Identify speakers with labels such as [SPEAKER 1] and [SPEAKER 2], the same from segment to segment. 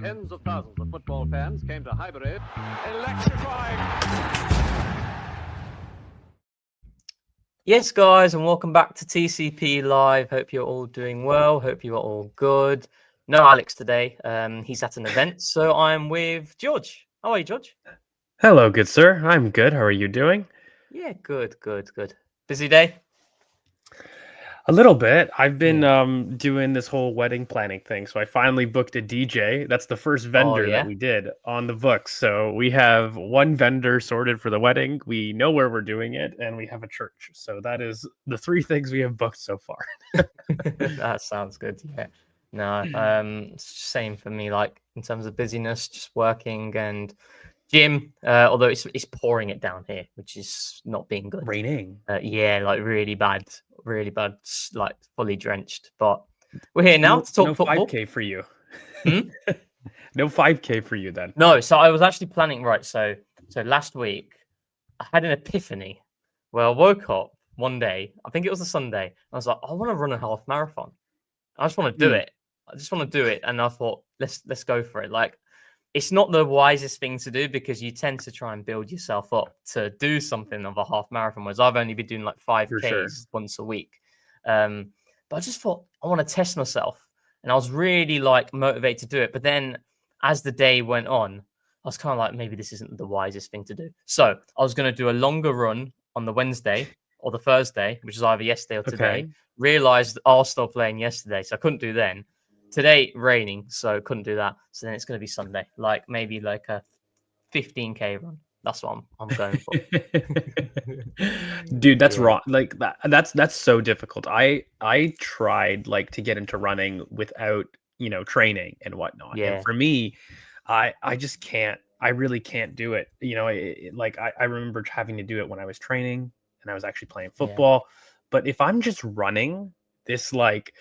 [SPEAKER 1] Tens of thousands of football fans came to Highbury. Electrifying.
[SPEAKER 2] Yes, guys, and welcome back to TCP Live. Hope you're all doing well. Hope you are all good. No Alex today. He's at an event, so I'm with George. How are you, George?
[SPEAKER 3] Hello, good sir. I'm good. How are you doing?
[SPEAKER 2] Yeah, good. Busy day?
[SPEAKER 3] A little bit. I've been doing this whole wedding planning thing. So I finally booked a DJ. That's the first vendor that we did on the books. So we have one vendor sorted for the wedding. We know where we're doing it, and we have a church. So that is the three things we have booked so far.
[SPEAKER 2] That sounds good. Yeah. No, same for me. Like in terms of busyness, just working and gym. Although it's pouring it down here, which is not being good.
[SPEAKER 3] Raining.
[SPEAKER 2] Yeah, like really bad, like fully drenched. But we're here now to talk football.
[SPEAKER 3] No 5K for you. No 5K for you then.
[SPEAKER 2] No, so I was actually planning, right. So last week I had an epiphany where I woke up one day, I think it was a Sunday. I was like, I want to run a half marathon. I just want to do it. And I thought, let's go for it. Like, it's not the wisest thing to do because you tend to try and build yourself up to do something of a half marathon, whereas I've only been doing like 5Ks once a week. But I just thought I want to test myself, and I was really like motivated to do it. But then as the day went on, I was kind of like, maybe this isn't the wisest thing to do. So I was going to do a longer run on the Wednesday or the Thursday, which is either yesterday or today.
[SPEAKER 3] Okay.
[SPEAKER 2] Realized Arsenal playing yesterday, so I couldn't do then. Today raining, so couldn't do that. So then it's going to be Sunday, like maybe like a 15K run. That's what I'm going for.
[SPEAKER 3] Dude, that's wrong. Like that's so difficult. I tried like to get into running without, training and whatnot.
[SPEAKER 2] Yeah.
[SPEAKER 3] And for me, I just can't. I really can't do it. I remember having to do it when I was training and I was actually playing football. Yeah. But if I'm just running, this like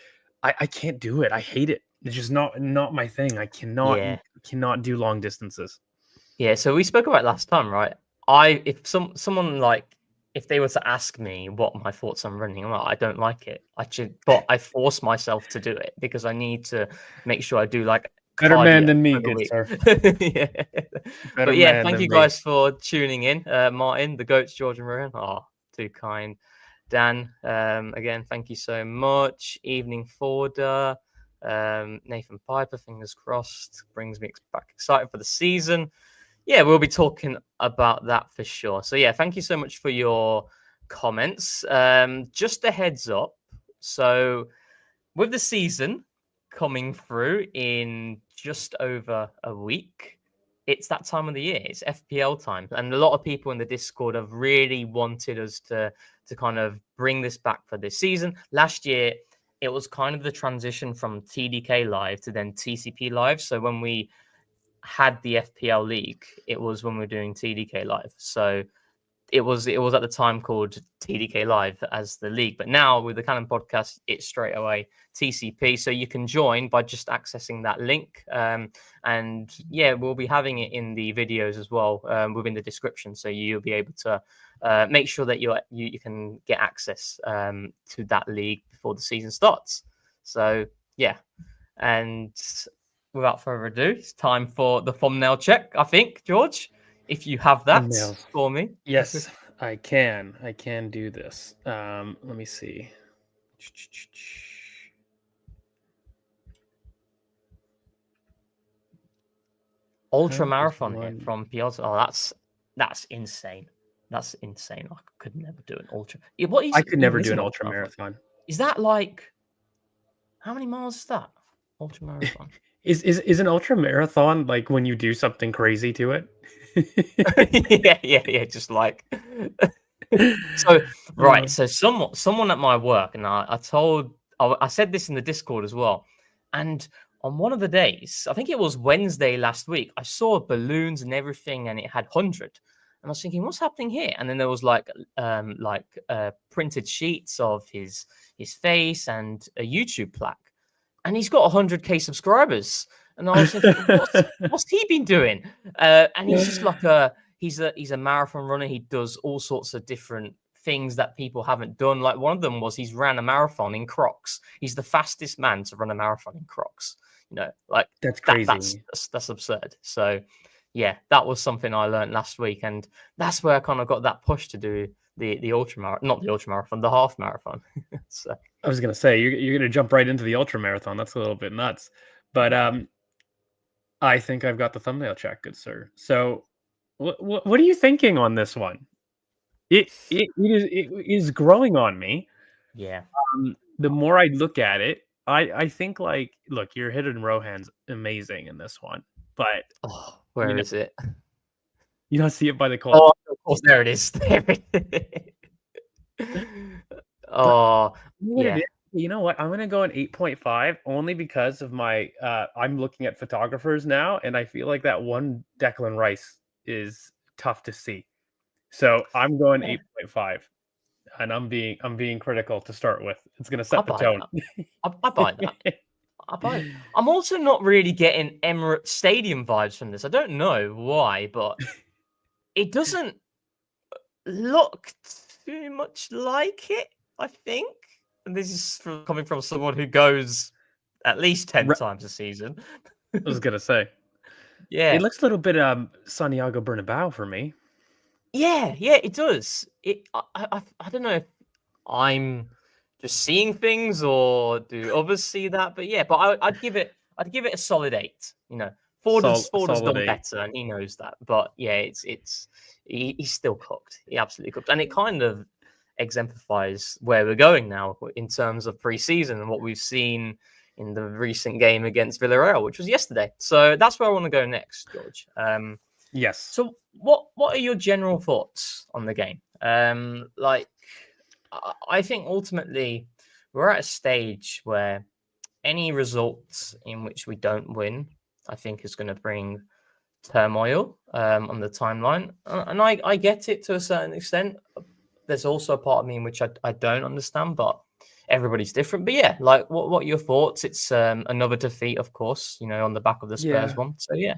[SPEAKER 3] I can't do it. I hate it. It's just not my thing. I cannot do long distances.
[SPEAKER 2] Yeah, so we spoke about it last time, right? If someone like, if they were to ask me what my thoughts on running, I'm like, I don't like it. But I force myself to do it because I need to make sure I do like
[SPEAKER 3] better man than me, good sir.
[SPEAKER 2] Yeah. But yeah, thank you guys for tuning in. Martin, the goats, George and Rohan. Oh, too kind. Dan, again, thank you so much. Evening Forder, Nathan Piper, fingers crossed, brings me back excited for the season. Yeah, we'll be talking about that for sure. So yeah, thank you so much for your comments. Just a heads up. So with the season coming through in just over a week, it's that time of the year. It's FPL time. And a lot of people in the Discord have really wanted us to kind of bring this back for this season. Last year, it was kind of the transition from TDK Live to then TCP Live. So when we had the FPL League, it was when we were doing TDK Live. So it was at the time called TDK Live as the league. But now with the Cannon podcast, it's straight away TCP. So you can join by just accessing that link. And yeah, we'll be having it in the videos as well within the description. So you'll be able to make sure that you can get access to that league before the season starts. So yeah, and without further ado, it's time for the thumbnail check, I think, George. If you have that for me.
[SPEAKER 3] Yes, I can. I can do this. Let me see.
[SPEAKER 2] Ultra marathon here from Piotr. Oh, that's insane. That's insane. I could never do an ultra.
[SPEAKER 3] I could never do an ultra marathon.
[SPEAKER 2] Is that like, how many miles is that? Ultra marathon.
[SPEAKER 3] Is an ultra marathon like when you do something crazy to it?
[SPEAKER 2] yeah. Just like so, right. So someone at my work, and I said this in the Discord as well. And on one of the days, I think it was Wednesday last week, I saw balloons and everything, and it had 100. And I was thinking, what's happening here? And then there was like printed sheets of his face and a YouTube plaque. And he's got 100K subscribers. And I was thinking, what's he been doing? And he's just like he's a marathon runner. He does all sorts of different things that people haven't done. Like one of them was he's ran a marathon in Crocs. He's the fastest man to run a marathon in Crocs. Like
[SPEAKER 3] that's crazy.
[SPEAKER 2] That's absurd. So yeah, that was something I learned last week, and that's where I kind of got that push to do the ultra marathon, not the ultra marathon, the half marathon. So
[SPEAKER 3] I was gonna say you're gonna jump right into the ultra marathon. That's a little bit nuts, but I think I've got the thumbnail check, good sir. So what are you thinking on this one? It is growing on me.
[SPEAKER 2] Yeah.
[SPEAKER 3] The more I look at it, I think like, look, your hidden Rohan's amazing in this one, but
[SPEAKER 2] where is it?
[SPEAKER 3] You don't see it by the call.
[SPEAKER 2] Oh, of course, there it is. There it is. Oh, yeah.
[SPEAKER 3] You know what? I'm gonna go an 8.5 only because of my. I'm looking at photographers now, and I feel like that one Declan Rice is tough to see. So I'm going 8.5, and I'm being critical to start with. It's gonna set the tone.
[SPEAKER 2] I buy that. I'm also not really getting Emirates Stadium vibes from this. I don't know why, but it doesn't look too much like it, I think. And this is coming from someone who goes at least 10 times a season.
[SPEAKER 3] I was going to say.
[SPEAKER 2] Yeah.
[SPEAKER 3] It looks a little bit Santiago Bernabeu for me.
[SPEAKER 2] Yeah, it does. I don't know if I'm just seeing things or do others see that, but yeah, but I'd give it a solid 8. Ford's done better, and he knows that. But yeah, he's still cooked. He absolutely cooked, and it kind of exemplifies where we're going now in terms of pre-season and what we've seen in the recent game against Villarreal, which was yesterday. So that's where I want to go next, George.
[SPEAKER 3] Yes.
[SPEAKER 2] So what are your general thoughts on the game? I think ultimately we're at a stage where any results in which we don't win, I think, is going to bring turmoil on the timeline. And I get it to a certain extent. There's also a part of me in which I don't understand, but everybody's different. But yeah, like what are your thoughts? It's another defeat, of course, on the back of the Spurs one. So yeah.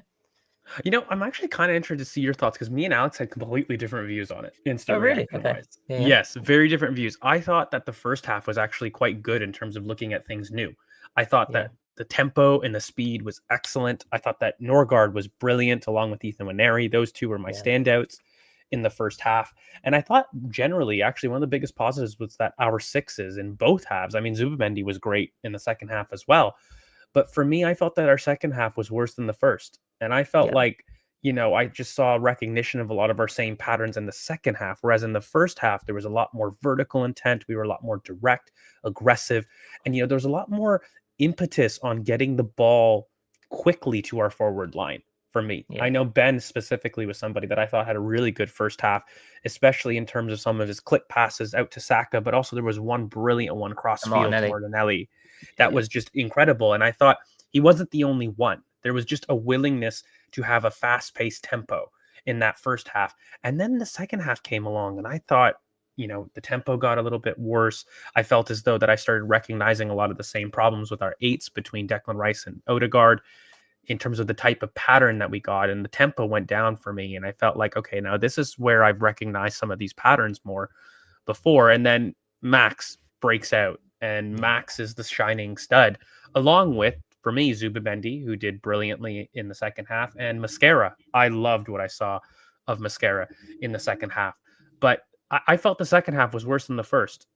[SPEAKER 3] I'm actually kind of interested to see your thoughts because me and Alex had completely different views on it.
[SPEAKER 2] Oh, really? Okay.
[SPEAKER 3] Yeah. Yes, very different views. I thought that the first half was actually quite good in terms of looking at things new. I thought that the tempo and the speed was excellent. I thought that Norgard was brilliant along with Ethan Waneri. Those two were my standouts in the first half. And I thought generally, actually, one of the biggest positives was that our sixes in both halves. I mean, Zubimendi was great in the second half as well. But for me, I felt that our second half was worse than the first. And I felt like, I just saw recognition of a lot of our same patterns in the second half. Whereas in the first half, there was a lot more vertical intent. We were a lot more direct, aggressive. And, there was a lot more impetus on getting the ball quickly to our forward line for me. I know Ben specifically was somebody that I thought had a really good first half, especially in terms of some of his click passes out to Saka. But also there was one brilliant one cross-field to Martinelli that was just incredible. And I thought he wasn't the only one. There was just a willingness to have a fast-paced tempo in that first half. And then the second half came along, and I thought, the tempo got a little bit worse. I felt as though that I started recognizing a lot of the same problems with our eights between Declan Rice and Odegaard in terms of the type of pattern that we got, and the tempo went down for me. And I felt like, okay, now this is where I've recognized some of these patterns more before. And then Max breaks out, and Max is the shining stud, along with, for me, Zubimendi, who did brilliantly in the second half, and Mascara. I loved what I saw of Mascara in the second half. But I felt the second half was worse than the first.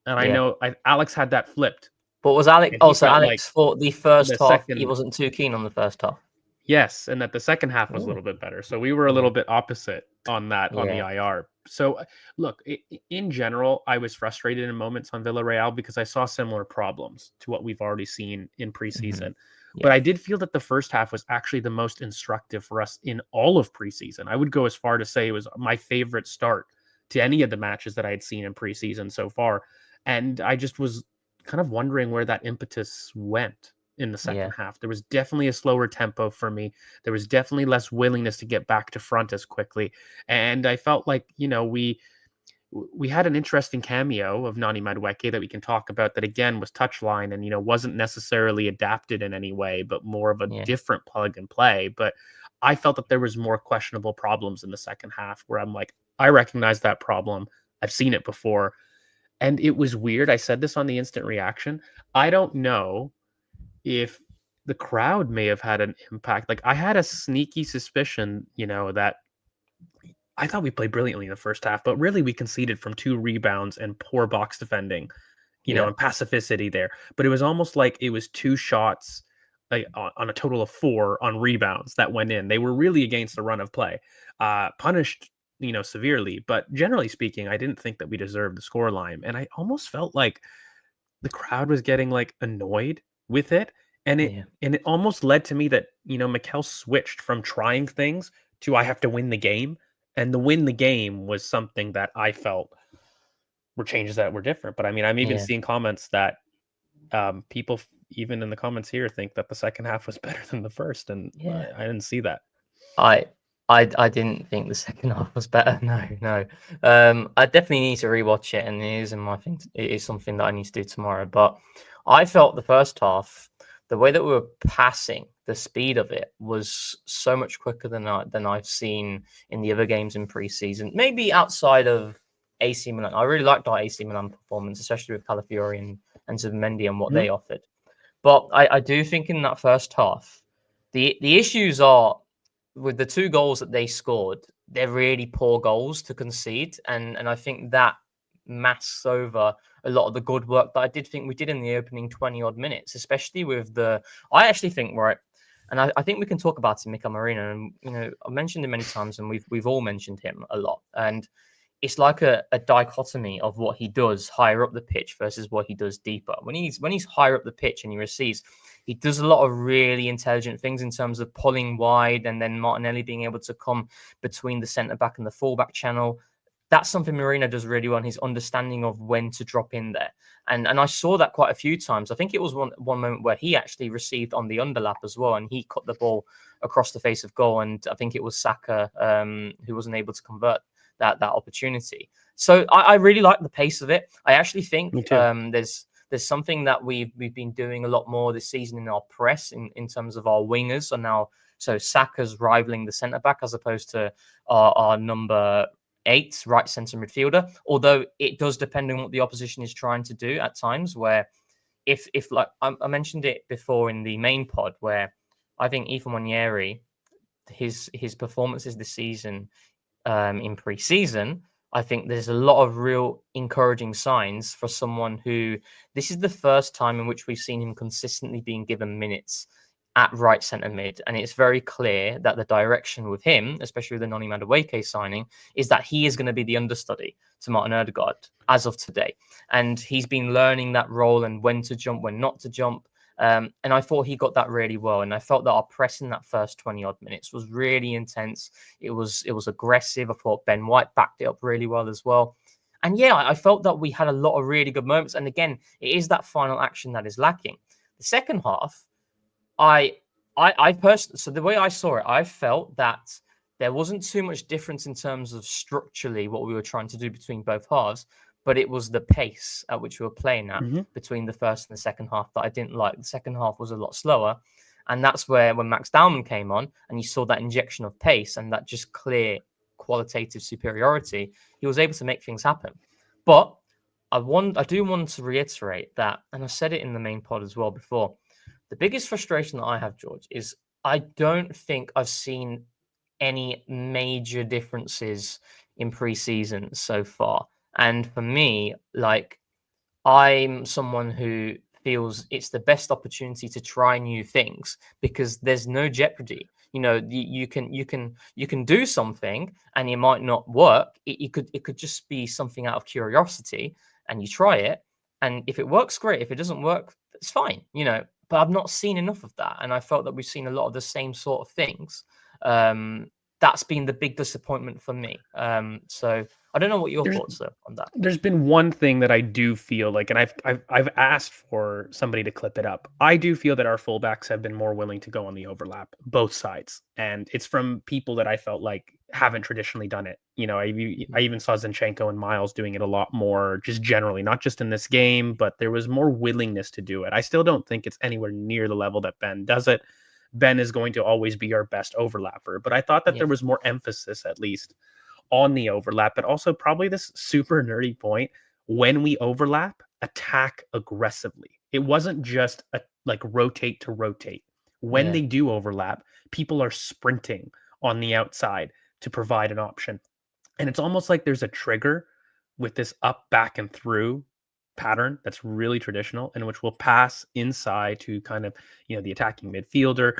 [SPEAKER 3] And I know Alex had that flipped.
[SPEAKER 2] But was Alex also Alex thought the first half he wasn't too keen on the first half?
[SPEAKER 3] Yes, and that the second half was a little bit better. So we were a little bit opposite on that on the IR. So look, in general, I was frustrated in moments on Villarreal because I saw similar problems to what we've already seen in preseason. But I did feel that the first half was actually the most instructive for us in all of preseason. I would go as far to say it was my favorite start to any of the matches that I had seen in preseason so far. And I just was kind of wondering where that impetus went in the second half. There was definitely a slower tempo for me. There was definitely less willingness to get back to front as quickly. And I felt like, we had an interesting cameo of Nani Madueke that we can talk about that, again, was touchline and, wasn't necessarily adapted in any way, but more of a different plug and play. But I felt that there was more questionable problems in the second half where I'm like, I recognize that problem. I've seen it before. And it was weird. I said this on the instant reaction. I don't know if the crowd may have had an impact. Like, I had a sneaky suspicion, that I thought we played brilliantly in the first half, but really we conceded from 2 rebounds and poor box defending, and pacificity there. But it was almost like it was 2 shots, like on a total of 4 on rebounds that went in. They were really against the run of play, punished, severely. But generally speaking, I didn't think that we deserved the scoreline, and I almost felt like the crowd was getting like annoyed with it, and it almost led to me that Mikel switched from trying things to I have to win the game, and the win the game was something that I felt were changes that were different. But I mean, I'm even seeing comments that people even in the comments here think that the second half was better than the first, and I didn't see that.
[SPEAKER 2] I didn't think the second half was better. No. I definitely need to rewatch it, and it is something that I need to do tomorrow. But I felt the first half, the way that we were passing, the speed of it was so much quicker than I've seen in the other games in preseason. Maybe outside of AC Milan, I really liked our AC Milan performance, especially with Calafiori and Zubimendi and what they offered. But I do think in that first half, the issues are with the 2 goals that they scored. They're really poor goals to concede, and I think that masks over a lot of the good work that I did think we did in the opening 20 odd minutes, especially with I actually think, right, and I think we can talk about Mikel Merino, and I've mentioned him many times, and we've all mentioned him a lot, and it's like a dichotomy of what he does higher up the pitch versus what he does deeper. When he's higher up the pitch and he receives, he does a lot of really intelligent things in terms of pulling wide, and then Martinelli being able to come between the centre back and the fullback channel. That's something Merino does really well, his understanding of when to drop in there. And I saw that quite a few times. I think it was one moment where he actually received on the underlap as well, and he cut the ball across the face of goal. And I think it was Saka who wasn't able to convert that opportunity. So I really like the pace of it. I actually think there's something that we've been doing a lot more this season in our press in terms of our wingers are now. So Saka's rivaling the centre back as opposed to our number 8 right centre midfielder. Although it does depend on what the opposition is trying to do at times. Where if like I mentioned it before in the main pod, where I think Ethan Wanyeri, his performances this season in pre-season, I think there's a lot of real encouraging signs for someone who this is the first time in which we've seen him consistently being given minutes at right centre mid. And it's very clear that the direction with him, especially with the Noni Madueke signing, is that he is going to be the understudy to Martin Odegaard as of today. And he's been learning that role and when to jump, when not to jump. And I thought he got that really well. And I felt that our press in that first 20 odd minutes was really intense. It was aggressive. I thought Ben White backed it up really well as well. And yeah, I felt that we had a lot of really good moments. And again, it is that final action that is lacking. The second half, I personally, so the way I saw it, I felt that there wasn't too much difference in terms of structurally what we were trying to do between both halves, but it was the pace at which we were playing at between the first and the second half that I didn't like. The second half was a lot slower. And that's where when Max Dowman came on and you saw that injection of pace and that just clear qualitative superiority, he was able to make things happen. But I do want to reiterate that, and I said it in the main pod as well before, the biggest frustration that I have, George, is I don't think I've seen any major differences in pre-season so far. And for me, like, I'm someone who feels it's the best opportunity to try new things because there's no jeopardy. You can do something and it might not work. It could just be something out of curiosity, and you try it. And if it works, great. If it doesn't work, it's fine. But I've not seen enough of that, and I felt that we've seen a lot of the same sort of things. That's been the big disappointment for me. So I don't know what your thoughts are on that.
[SPEAKER 3] There's been one thing that I do feel like, and I've asked for somebody to clip it up. I do feel that our fullbacks have been more willing to go on the overlap, both sides, and it's from people that I felt like haven't traditionally done it. I even saw Zinchenko and Miles doing it a lot more, just generally, not just in this game, but there was more willingness to do it. I still don't think it's anywhere near the level that Ben does it. Ben is going to always be our best overlapper, but I thought that there was more emphasis, at least, on the overlap, but also probably this super nerdy point, when we overlap, attack aggressively. It wasn't just like rotate to rotate. When they do overlap, people are sprinting on the outside to provide an option. And it's almost like there's a trigger with this up, back, and through pattern that's really traditional, in which will pass inside to kind of, the attacking midfielder,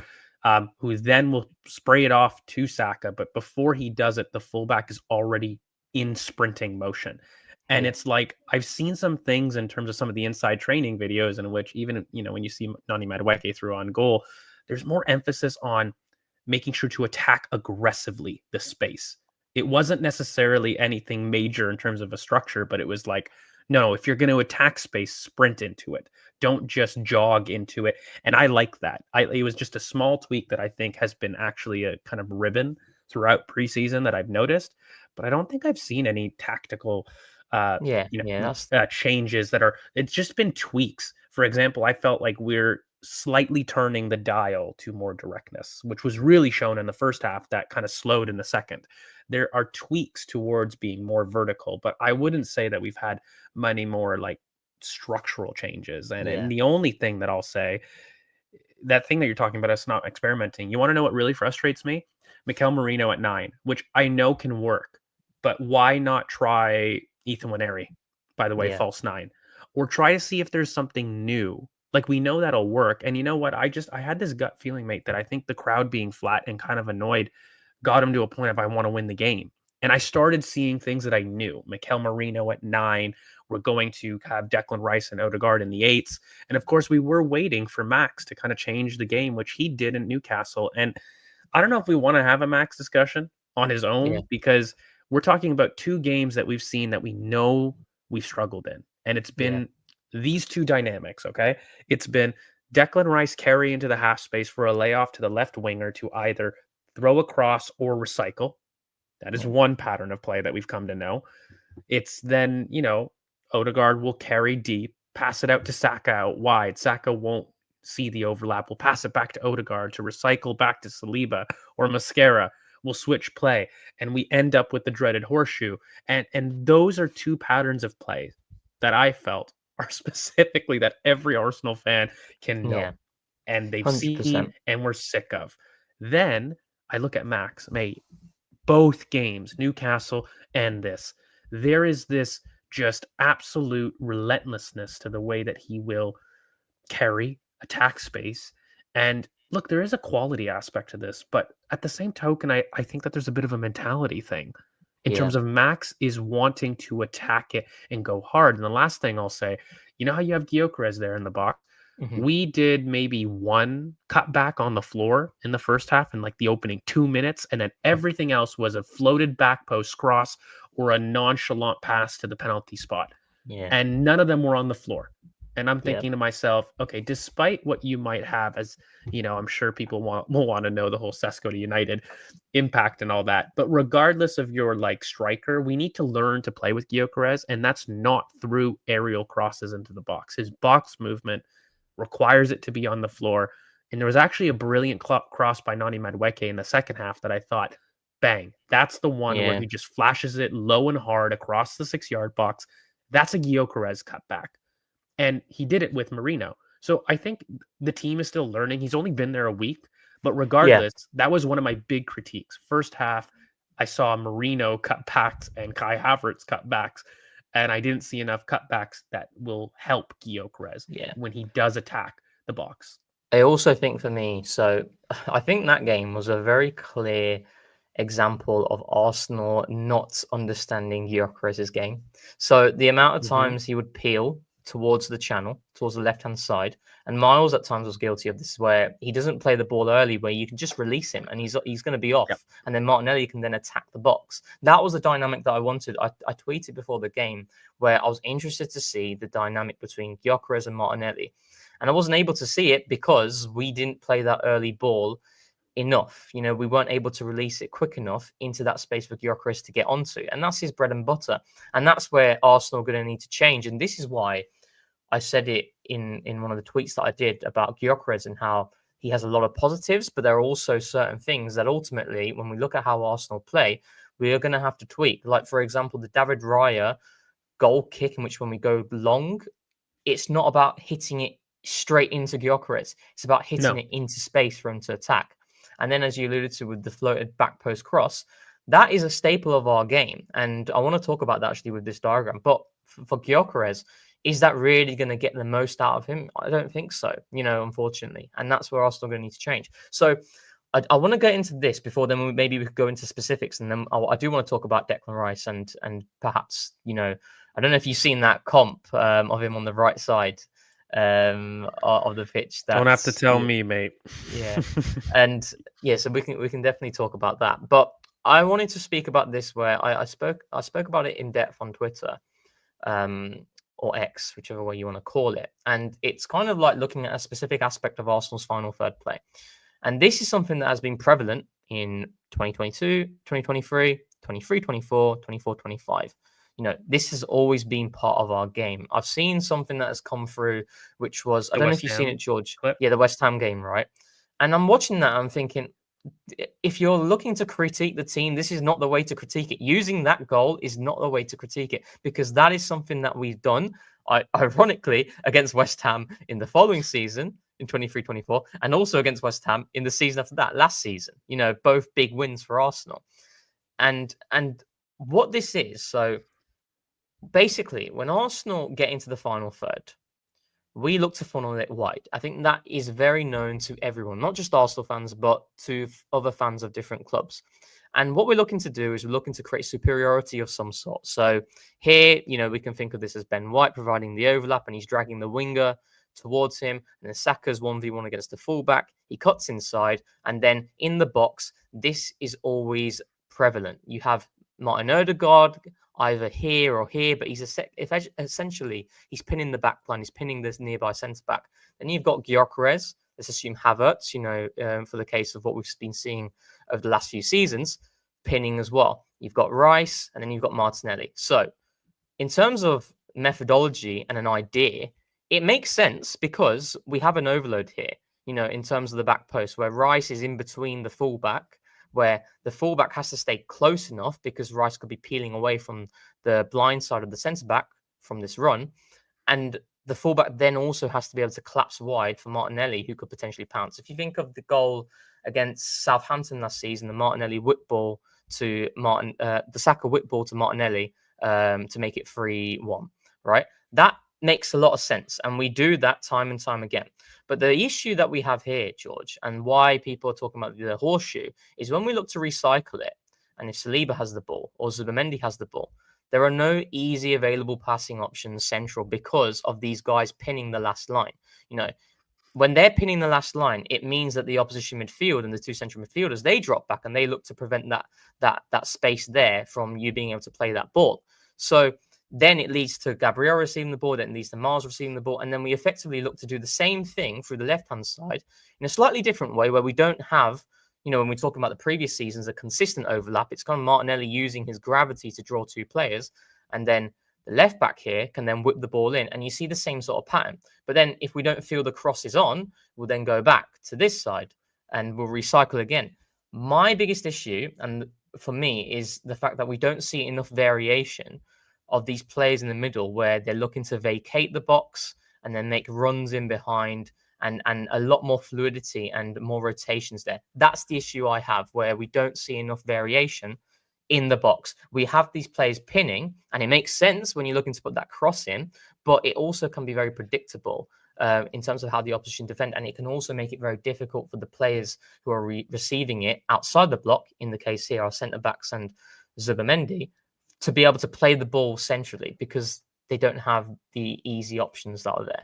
[SPEAKER 3] who then will spray it off to Saka. But before he does it, the fullback is already in sprinting motion. And it's like, I've seen some things in terms of some of the inside training videos in which even, when you see Nani Madueke through on goal, there's more emphasis on making sure to attack aggressively the space. It wasn't necessarily anything major in terms of a structure, but it was like, no, if you're going to attack space, sprint into it. Don't just jog into it. And I like that. It was just a small tweak that I think has been actually a kind of ribbon throughout preseason that I've noticed, but I don't think I've seen any tactical changes that are, it's just been tweaks. For example, I felt like we're slightly turning the dial to more directness, which was really shown in the first half, that kind of slowed in the second. There are tweaks towards being more vertical, but I wouldn't say that we've had many more like structural changes. And the only thing that I'll say, that thing that you're talking about, us not experimenting. You want to know what really frustrates me? Mikel Merino at 9, which I know can work, but why not try Ethan Waneri, by the way, false 9, or try to see if there's something new. Like, we know that'll work. And you know what? I had this gut feeling, mate, that I think the crowd being flat and kind of annoyed got him to a point of, I want to win the game. And I started seeing things that I knew. Mikel Merino at 9. We're going to have Declan Rice and Odegaard in the 8s. And of course, we were waiting for Max to kind of change the game, which he did in Newcastle. And I don't know if we want to have a Max discussion on his own, because we're talking about 2 games that we've seen that we know we've struggled in. And it's been these 2 dynamics, okay? It's been Declan Rice carry into the half space for a layoff to the left winger to either throw across or recycle. That is one pattern of play that we've come to know. It's then, Odegaard will carry deep, pass it out to Saka out wide. Saka won't see the overlap. We'll pass it back to Odegaard to recycle back to Saliba or Mascara. We'll switch play, and we end up with the dreaded horseshoe. And those are 2 patterns of play that I felt are specifically that every Arsenal fan can know, and they've 100%. Seen and we're sick of. Then I look at Max, mate, both games, Newcastle and this, there is this just absolute relentlessness to the way that he will carry, attack space. And look, there is a quality aspect to this, but at the same token, I think that there's a bit of a mentality thing in terms of Max is wanting to attack it and go hard. And the last thing I'll say, you know how you have Gyökeres there in the box? Mm-hmm. We did maybe 1 cutback on the floor in the first half in like the opening 2 minutes, and then everything else was a floated back post cross or a nonchalant pass to the penalty spot. And none of them were on the floor. And I'm thinking to myself, okay, despite what you might have as, I'm sure people will want to know the whole Sesko to United impact and all that. But regardless of your like striker, we need to learn to play with Gyökeres, and that's not through aerial crosses into the box. His box movement requires it to be on the floor. And there was actually a brilliant cross by Nani Madueke in the second half that I thought, bang, that's the one where he just flashes it low and hard across the 6-yard box. That's a Gyökeres cutback. And he did it with Merino. So I think the team is still learning. He's only been there a week. But regardless, that was one of my big critiques. First half, I saw Merino cutbacks and Kai Havertz cutbacks. And I didn't see enough cutbacks that will help Gyökeres when he does attack the box.
[SPEAKER 2] I also think for me, so I think that game was a very clear example of Arsenal not understanding Gyökeres' game. So the amount of times he would peel towards the channel, towards the left-hand side, and Miles at times was guilty of this, where he doesn't play the ball early, where you can just release him and he's going to be off, and then Martinelli can then attack the box. That was the dynamic that I wanted. I tweeted before the game where I was interested to see the dynamic between Gyökeres and Martinelli, and I wasn't able to see it because we didn't play that early ball enough. We weren't able to release it quick enough into that space for Gyökeres to get onto, and that's his bread and butter, and that's where Arsenal are going to need to change. And this is why I said it in one of the tweets that I did about Gyökeres and how he has a lot of positives, but there are also certain things that ultimately, when we look at how Arsenal play, we are going to have to tweak. Like, for example, the David Raya goal kick, in which when we go long, it's not about hitting it straight into Gyökeres. It's about hitting it into space for him to attack. And then, as you alluded to with the floated back post cross, that is a staple of our game. And I want to talk about that actually with this diagram. But for Gyökeres, is that really going to get the most out of him? I don't think so, unfortunately. And that's where Arsenal are going to need to change. So I want to get into this before then maybe we could go into specifics. And then I do want to talk about Declan Rice and perhaps, I don't know if you've seen that comp of him on the right side of the pitch.
[SPEAKER 3] Don't have to tell me, mate.
[SPEAKER 2] Yeah. And yeah, so we can definitely talk about that. But I wanted to speak about this where I spoke about it in depth on Twitter. Or X, whichever way you want to call it. And it's kind of like looking at a specific aspect of Arsenal's final third play. And this is something that has been prevalent in 2022, 2023, 23, 24, 24, 25. This has always been part of our game. I've seen something that has come through, which was, I don't know if you've seen it, George.
[SPEAKER 3] Clip.
[SPEAKER 2] Yeah, the West Ham game, right? And I'm watching that, I'm thinking, if you're looking to critique the team, this is not the way to critique it. Using that goal is not the way to critique it, because that is something that we've done, ironically, against West Ham in the following season, in 23-24, and also against West Ham in the season after that, last season. Both big wins for Arsenal. And what this is, so basically, when Arsenal get into the final third, we look to funnel it wide. I think that is very known to everyone, not just Arsenal fans, but to other fans of different clubs. And what we're looking to do is we're looking to create superiority of some sort. So here, we can think of this as Ben White providing the overlap, and he's dragging the winger towards him. And then Saka's 1v1 against the fullback. He cuts inside. And then in the box, this is always prevalent. You have Martin Odegaard either here or here, but essentially he's pinning the back line, he's pinning this nearby centre back. Then you've got Gyökeres, let's assume Havertz, for the case of what we've been seeing over the last few seasons, pinning as well. You've got Rice, and then you've got Martinelli. So in terms of methodology and an idea, it makes sense because we have an overload here, in terms of the back post, where Rice is in between the fullback, where the fullback has to stay close enough because Rice could be peeling away from the blind side of the centre-back from this run. And the fullback then also has to be able to collapse wide for Martinelli, who could potentially pounce. If you think of the goal against Southampton last season, the Martinelli whip ball to the Saka whip ball to Martinelli to make it 3-1, right? That makes a lot of sense. And we do that time and time again. But the issue that we have here, George, and why people are talking about the horseshoe, is when we look to recycle it, and if Saliba has the ball or Zubimendi has the ball, there are no easy available passing options central because of these guys pinning the last line. When they're pinning the last line, it means that the opposition midfield and the two central midfielders, they drop back and they look to prevent that space there from you being able to play that ball. So then it leads to Gabriel receiving the ball, then it leads to Miles receiving the ball, and then we effectively look to do the same thing through the left-hand side in a slightly different way where we don't have, when we're talking about the previous seasons, a consistent overlap. It's kind of Martinelli using his gravity to draw two players, and then the left back here can then whip the ball in, and you see the same sort of pattern. But then if we don't feel the cross is on, we'll then go back to this side and we'll recycle again. My biggest issue, and for me, is the fact that we don't see enough variation of these players in the middle where they're looking to vacate the box and then make runs in behind and a lot more fluidity and more rotations there. That's the issue I have, where we don't see enough variation in the box. We have these players pinning, and it makes sense when you're looking to put that cross in, but it also can be very predictable in terms of how the opposition defend, and it can also make it very difficult for the players who are receiving it outside the block, in the case here, our centre-backs and Zubimendi, to be able to play the ball centrally because they don't have the easy options that are there.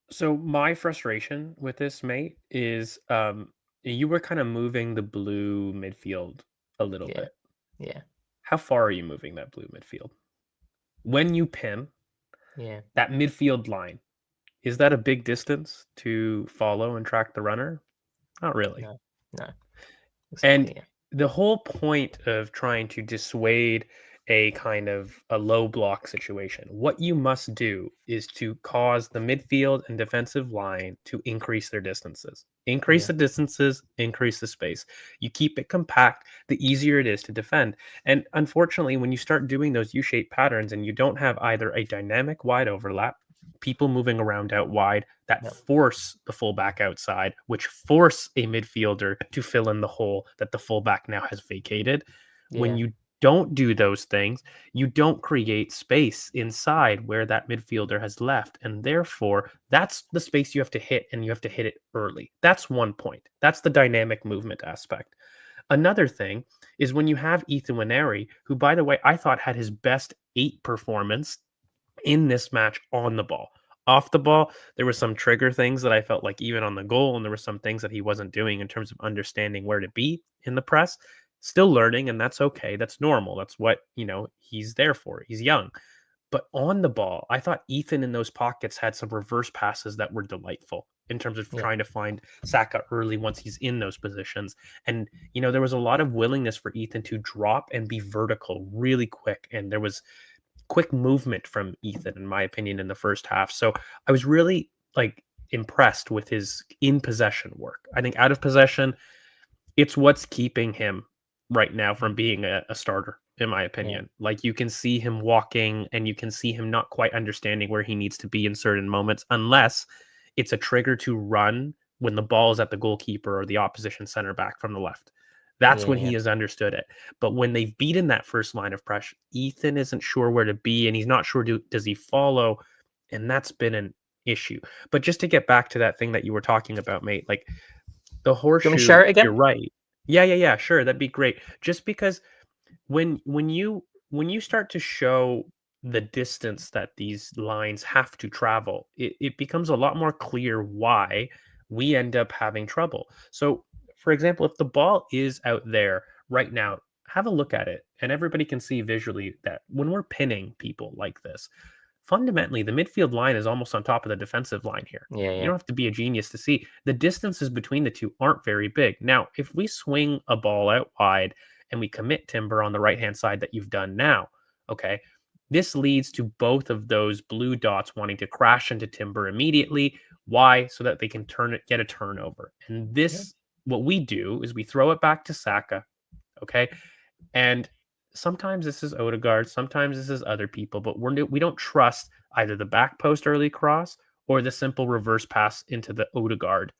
[SPEAKER 3] So my frustration with this, mate, is you were kind of moving the blue midfield a little bit.
[SPEAKER 2] Yeah.
[SPEAKER 3] How far are you moving that blue midfield? When you pin, that midfield line, is that a big distance to follow and track the runner? Not really.
[SPEAKER 2] No.
[SPEAKER 3] Exactly, and the whole point of trying to dissuade a kind of a low block situation. What you must do is to cause the midfield and defensive line to increase their distances. Increase the distances, increase the space. You keep it compact, the easier it is to defend. And unfortunately, when you start doing those U-shaped patterns and you don't have either a dynamic wide overlap, people moving around out wide that force the fullback outside, which force a midfielder to fill in the hole that the fullback now has vacated. When you don't do those things, you don't create space inside where that midfielder has left. And therefore, that's the space you have to hit, and you have to hit it early. That's one point. That's the dynamic movement aspect. Another thing is when you have Ethan Nwaneri, who, by the way, I thought had his best 8 performance in this match on the ball. Off the ball, there were some trigger things that I felt like even on the goal, and there were some things that he wasn't doing in terms of understanding where to be in the press. Still learning, and that's okay. That's normal. That's what, he's there for. He's young. But on the ball, I thought Ethan in those pockets had some reverse passes that were delightful in terms of trying to find Saka early once he's in those positions. And, there was a lot of willingness for Ethan to drop and be vertical really quick. And there was quick movement from Ethan, in my opinion, in the first half. So I was really impressed with his in possession work. I think out of possession, it's what's keeping him right now from being a starter, in my opinion. You can see him walking, and you can see him not quite understanding where he needs to be in certain moments, unless it's a trigger to run when the ball is at the goalkeeper or the opposition center back from the left. That's when he has understood it. But when they've beaten that first line of pressure, Ethan isn't sure where to be, and he's not sure does he follow, and that's been an issue. But just to get back to that thing that you were talking about, mate, the horseshoe,
[SPEAKER 2] can we share it again?
[SPEAKER 3] You're right. Yeah, sure, that'd be great. Just because when you start to show the distance that these lines have to travel, it becomes a lot more clear why we end up having trouble. So, for example, if the ball is out there right now, have a look at it, and everybody can see visually that when we're pinning people like this, fundamentally, the midfield line is almost on top of the defensive line here. You don't have to be a genius to see. The distances between the two aren't very big. Now, if we swing a ball out wide and we commit timber on the right-hand side that you've done now, okay, this leads to both of those blue dots wanting to crash into timber immediately. Why? So that they can get a turnover. And this, what we do is we throw it back to Saka, okay? And sometimes this is Odegaard, sometimes this is other people, but we don't trust either the back post early cross or the simple reverse pass into the Odegaard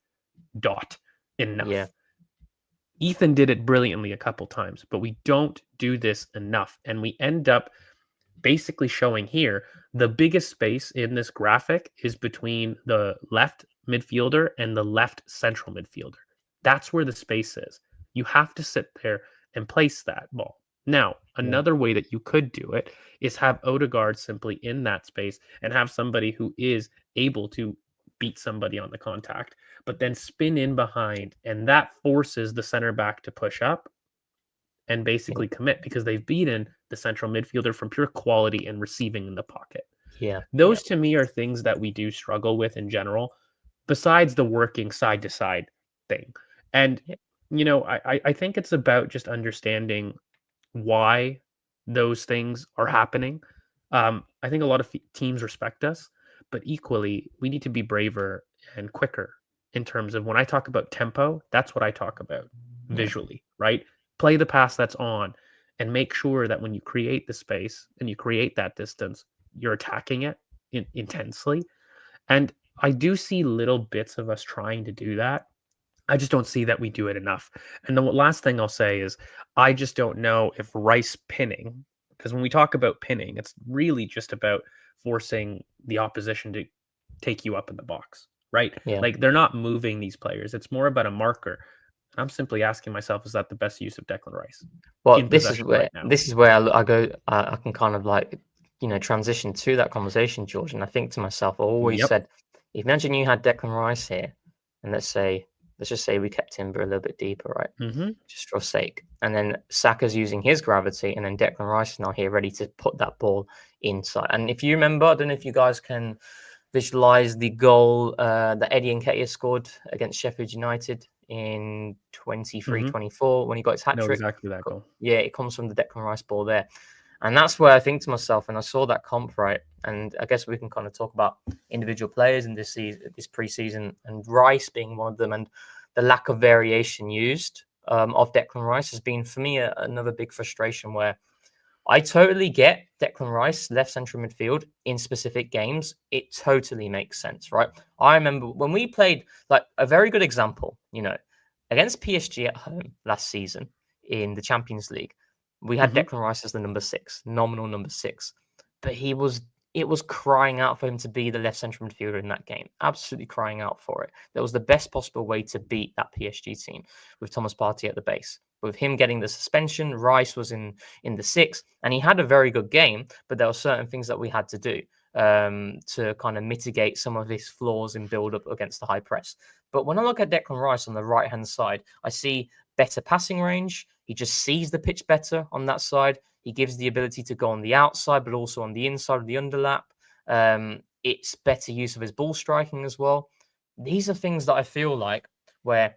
[SPEAKER 3] dot enough. Yeah. Ethan did it brilliantly a couple times, but we don't do this enough. And we end up basically showing here the biggest space in this graphic is between the left midfielder and the left central midfielder. That's where the space is. You have to sit there and place that ball. Now, another way that you could do it is have Odegaard simply in that space and have somebody who is able to beat somebody on the contact, but then spin in behind, and that forces the center back to push up and basically commit because they've beaten the central midfielder from pure quality and receiving in the pocket. Those to me are things that we do struggle with in general, besides the working side to side thing. And, I think it's about just understanding why those things are happening. I think a lot of teams respect us, but equally, we need to be braver and quicker in terms of when I talk about tempo, that's what I talk about visually, right? Play the pass that's on and make sure that when you create the space and you create that distance, you're attacking it intensely. And I do see little bits of us trying to do that. I just don't see that we do it enough. And the last thing I'll say is I just don't know if Rice pinning, because when we talk about pinning, it's really just about forcing the opposition to take you up in the box, right? They're not moving these players. It's more about a marker. I'm simply asking myself, is that the best use of Declan Rice?
[SPEAKER 2] Well, this is where I go. I can kind of transition to that conversation, George. And I think to myself, I always said, imagine you had Declan Rice here, and let's just say we kept Timber a little bit deeper, right? Just for sake. And then Saka's using his gravity, and then Declan Rice is now here ready to put that ball inside. And if you remember, I don't know if you guys can visualize the goal that Eddie Nketiah scored against Sheffield United in 23-24 when he got his hat trick.
[SPEAKER 3] Exactly that goal.
[SPEAKER 2] Yeah, it comes from the Declan Rice ball there. And that's where I think to myself, and I saw that comp, right? And I guess we can kind of talk about individual players in this preseason, and Rice being one of them, and the lack of variation used of Declan Rice has been for me another big frustration, where I totally get Declan Rice, left central midfield in specific games. It totally makes sense, right? I remember when we played, like a very good example, against PSG at home last season in the Champions League. We had Declan Rice as the number 6, nominal number 6, but it was crying out for him to be the left central midfielder in that game. Absolutely crying out for it. That was the best possible way to beat that PSG team with Thomas Partey at the base. With him getting the suspension, Rice was in the 6, and he had a very good game, but there were certain things that we had to do to kind of mitigate some of his flaws in build-up against the high press. But when I look at Declan Rice on the right-hand side, I see better passing range. He just sees the pitch better on that side. He gives the ability to go on the outside, but also on the inside of the underlap. It's better use of his ball striking as well. These are things that I feel like where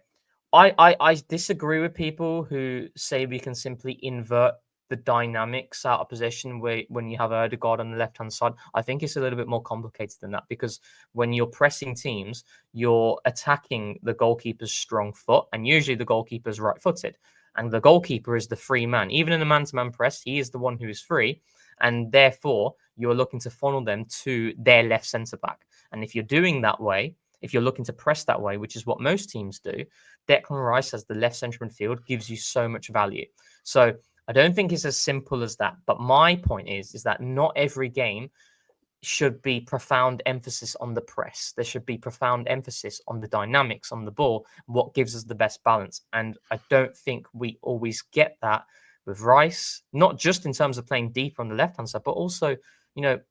[SPEAKER 2] I disagree with people who say we can simply invert the dynamics out of possession when you have Ødegaard on the left-hand side. I think it's a little bit more complicated than that, because when you're pressing teams, you're attacking the goalkeeper's strong foot, and usually the goalkeeper's right-footed. And the goalkeeper is the free man. Even in a man-to-man press, he is the one who is free. And therefore, you're looking to funnel them to their left centre-back. And if you're doing that way, if you're looking to press that way, which is what most teams do, Declan Rice as the left central midfield gives you so much value. So I don't think it's as simple as that. But my point is that not every game should be profound emphasis on the press. There should be profound emphasis on the dynamics on the ball, what gives us the best balance. And I don't think we always get that with Rice, not just in terms of playing deeper on the left-hand side, but also,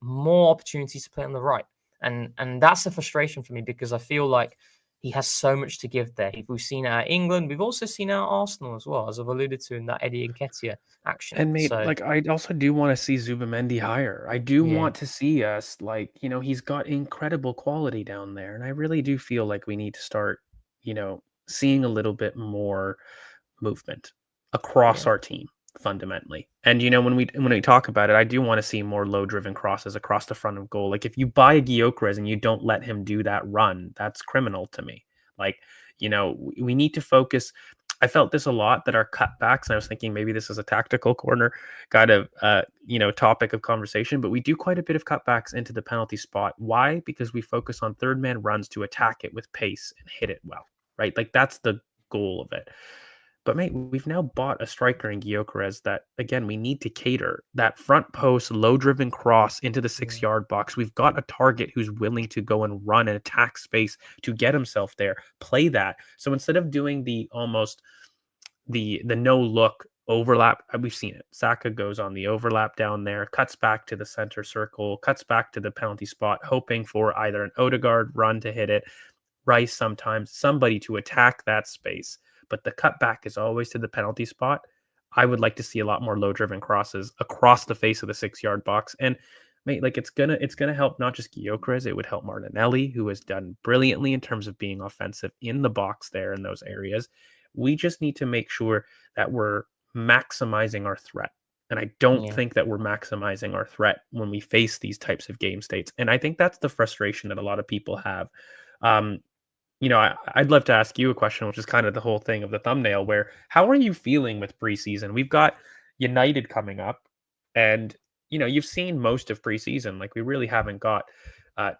[SPEAKER 2] more opportunities to play on the right. And that's a frustration for me, because I feel like he has so much to give there. We've seen it at England. We've also seen it at Arsenal as well, as I've alluded to in that Eddie Nketiah action.
[SPEAKER 3] And mate, I also do want to see Zubimendi higher. I do want to see us, he's got incredible quality down there. And I really do feel like we need to start, seeing a little bit more movement across our team fundamentally. And, when we talk about it, I do want to see more low driven crosses across the front of goal. Like, if you buy a Gyökeres and you don't let him do that run, that's criminal to me. We need to focus. I felt this a lot, that our cutbacks, and I was thinking maybe this is a tactical corner kind of, topic of conversation, but we do quite a bit of cutbacks into the penalty spot. Why? Because we focus on third man runs to attack it with pace and hit it well, right? Like, that's the goal of it. But mate, we've now bought a striker in Gyökeres that, again, we need to cater that front post, low driven cross into the 6-yard box. We've got a target who's willing to go and run and attack space to get himself there, play that. So instead of doing the no look overlap, we've seen it. Saka goes on the overlap down there, cuts back to the center circle, cuts back to the penalty spot, hoping for either an Ødegaard run to hit it, Rice sometimes, somebody to attack that space. But the cutback is always to the penalty spot. I would like to see a lot more low-driven crosses across the face of the 6-yard box. And mate, it's gonna help not just Gyökeres, it would help Martinelli, who has done brilliantly in terms of being offensive in the box there in those areas. We just need to make sure that we're maximizing our threat. And I don't think that we're maximizing our threat when we face these types of game states. And I think that's the frustration that a lot of people have. I'd love to ask you a question, which is kind of the whole thing of the thumbnail, where how are you feeling with preseason? We've got United coming up, and, you've seen most of preseason. Like, we really haven't got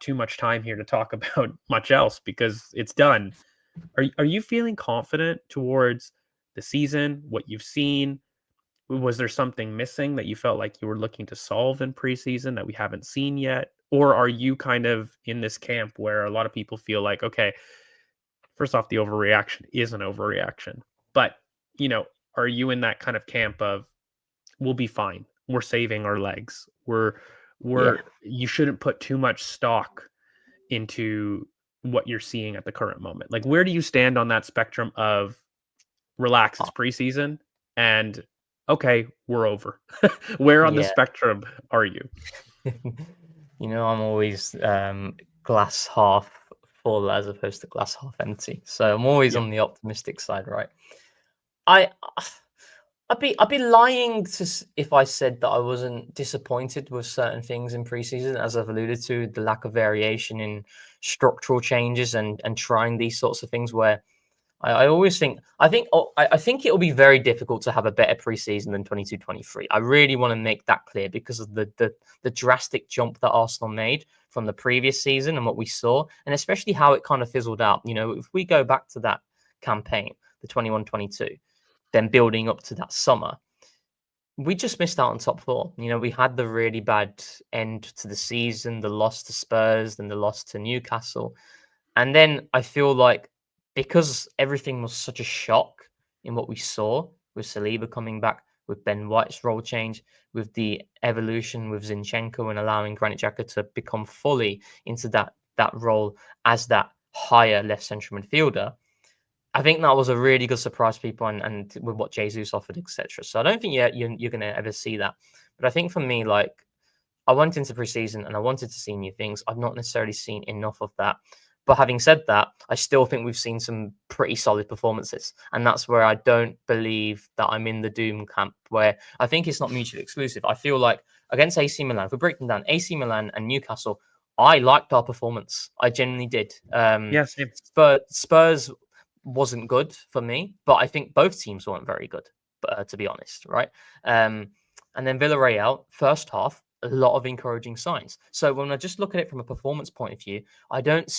[SPEAKER 3] too much time here to talk about much else because it's done. Are you feeling confident towards the season, what you've seen? Was there something missing that you felt like you were looking to solve in preseason that we haven't seen yet? Or are you kind of in this camp where a lot of people feel like, okay, first off, the overreaction is an overreaction. But, are you in that kind of camp of, we'll be fine, we're saving our legs, you shouldn't put too much stock into what you're seeing at the current moment? Like, where do you stand on that spectrum of relax, it's preseason, and okay, we're over? Where on the spectrum are you?
[SPEAKER 2] I'm always glass half full as opposed to glass half empty. So I'm always on the optimistic side, right? I'd be lying if I said that I wasn't disappointed with certain things in preseason, as I've alluded to, the lack of variation in structural changes and trying these sorts of things. Where I always think I think it will be very difficult to have a better preseason than 22-23. I really want to make that clear because of the drastic jump that Arsenal made from the previous season and what we saw, and especially how it kind of fizzled out. You know, if we go back to that campaign, the 21-22. Then building up to that summer, we just missed out on top four. You know, we had the really bad end to the season, the loss to Spurs, then the loss to Newcastle. And then I feel like because everything was such a shock in what we saw with Saliba coming back, with Ben White's role change, with the evolution with Zinchenko and allowing Granit Xhaka to become fully into that role as that higher left central midfielder, I think that was a really good surprise, people, and with what Jesus offered, etc. So I don't think you're going to ever see that. But I think for me, like, I went into preseason and I wanted to see new things. I've not necessarily seen enough of that. But having said that, I still think we've seen some pretty solid performances. And that's where I don't believe that I'm in the doom camp, where I think it's not mutually exclusive. I feel like against AC Milan, if we break them down, AC Milan and Newcastle, I liked our performance. I genuinely did.
[SPEAKER 3] Yes.
[SPEAKER 2] Spurs wasn't good for me, but I think both teams weren't very good, to be honest, right? And then Villarreal, first half, a lot of encouraging signs. So when I just look at it from a performance point of view, I don't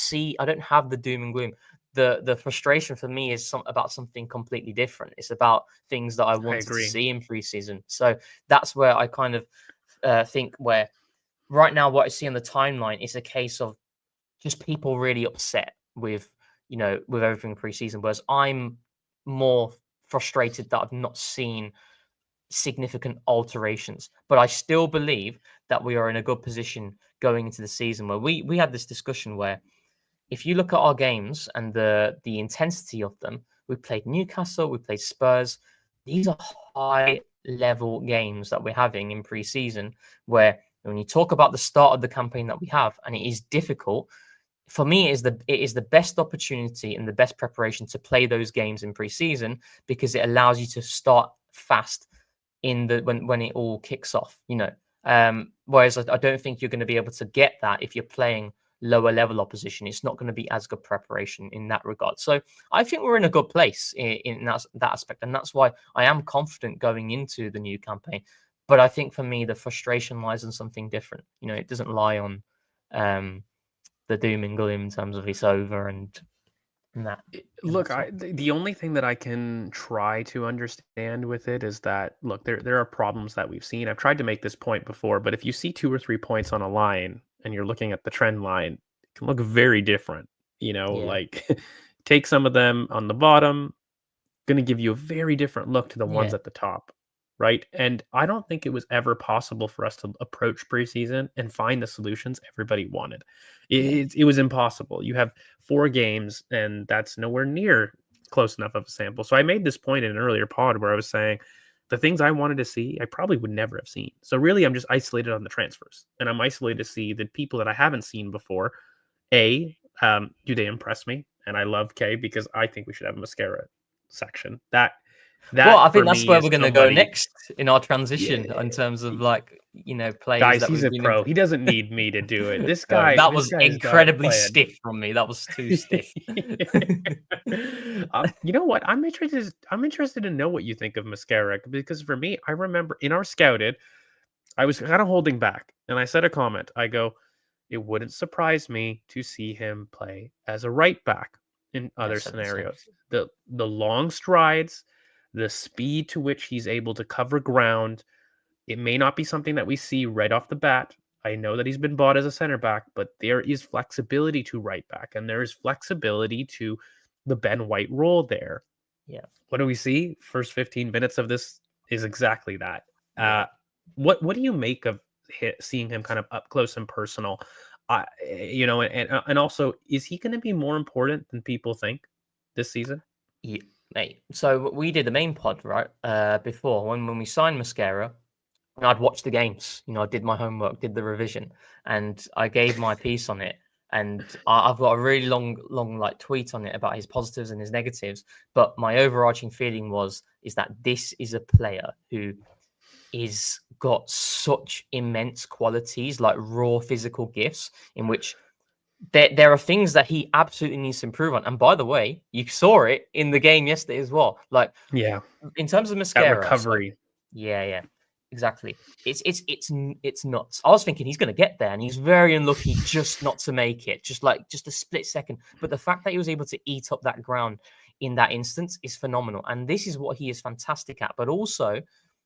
[SPEAKER 2] have the doom and gloom. The frustration for me is about something completely different. It's about things that I wanted to see in preseason. So that's where I kind of think where right now what I see on the timeline is a case of just people really upset with everything preseason, whereas I'm more frustrated that I've not seen significant alterations. But I still believe that we are in a good position going into the season, where we had this discussion where if you look at our games and the intensity of them, we played Newcastle, we played Spurs. These are high level games that we're having in preseason, where when you talk about the start of the campaign that we have, and it is difficult, for me, it is the best opportunity and the best preparation to play those games in preseason, because it allows you to start fast when it all kicks off. Whereas I don't think you're going to be able to get that if you're playing lower level opposition. It's not going to be as good preparation in that regard. So I think we're in a good place in that aspect, and that's why I am confident going into the new campaign. But I think for me, the frustration lies in something different. It doesn't lie on the doom and gloom in terms of it's over and that.
[SPEAKER 3] Look, the only thing that I can try to understand with it is that, look, there are problems that we've seen. I've tried to make this point before, but if you see 2 or 3 points on a line and you're looking at the trend line, it can look very different. Like take some of them on the bottom, going to give you a very different look to the ones at the top. Right. And I don't think it was ever possible for us to approach preseason and find the solutions everybody wanted. It was impossible. You have 4 games, and that's nowhere near close enough of a sample. So I made this point in an earlier pod where I was saying the things I wanted to see, I probably would never have seen. So really, I'm just isolated on the transfers, and I'm isolated to see the people that I haven't seen before. Do they impress me? And I love K because I think we should have a mascara section.
[SPEAKER 2] Well, I think that's where we're going to go next in our transition in terms of players.
[SPEAKER 3] Guys, he's a pro. He doesn't need me to do it. This guy.
[SPEAKER 2] That was incredibly stiff from me. That was too stiff.
[SPEAKER 3] You know what? I'm interested to know what you think of mascara, because for me, I remember in our scouted, I was kind of holding back, and I said a comment. I go, it wouldn't surprise me to see him play as a right back in other scenarios. The long strides, the speed to which he's able to cover ground. It may not be something that we see right off the bat. I know that he's been bought as a center back, but there is flexibility to right back, and there is flexibility to the Ben White role there.
[SPEAKER 2] Yeah.
[SPEAKER 3] What do we see? First 15 minutes of this is exactly that. What do you make of seeing him kind of up close and personal? And also, is he going to be more important than people think this season?
[SPEAKER 2] Yeah. Mate, so we did the main pod right before when we signed Mascara, and I'd watched the games. I did my homework, did the revision, and I gave my piece on it. And I've got a really long like tweet on it about his positives and his negatives. But my overarching feeling is that this is a player who is got such immense qualities, like raw physical gifts, in which there are things that he absolutely needs to improve on. And by the way, you saw it in the game yesterday as well. Like,
[SPEAKER 3] Yeah,
[SPEAKER 2] in terms of
[SPEAKER 3] that
[SPEAKER 2] Mascara,
[SPEAKER 3] recovery.
[SPEAKER 2] yeah, exactly. It's nuts. I was thinking he's going to get there, and he's very unlucky just not to make it, just a split second. But the fact that he was able to eat up that ground in that instance is phenomenal, and this is what he is fantastic at. But also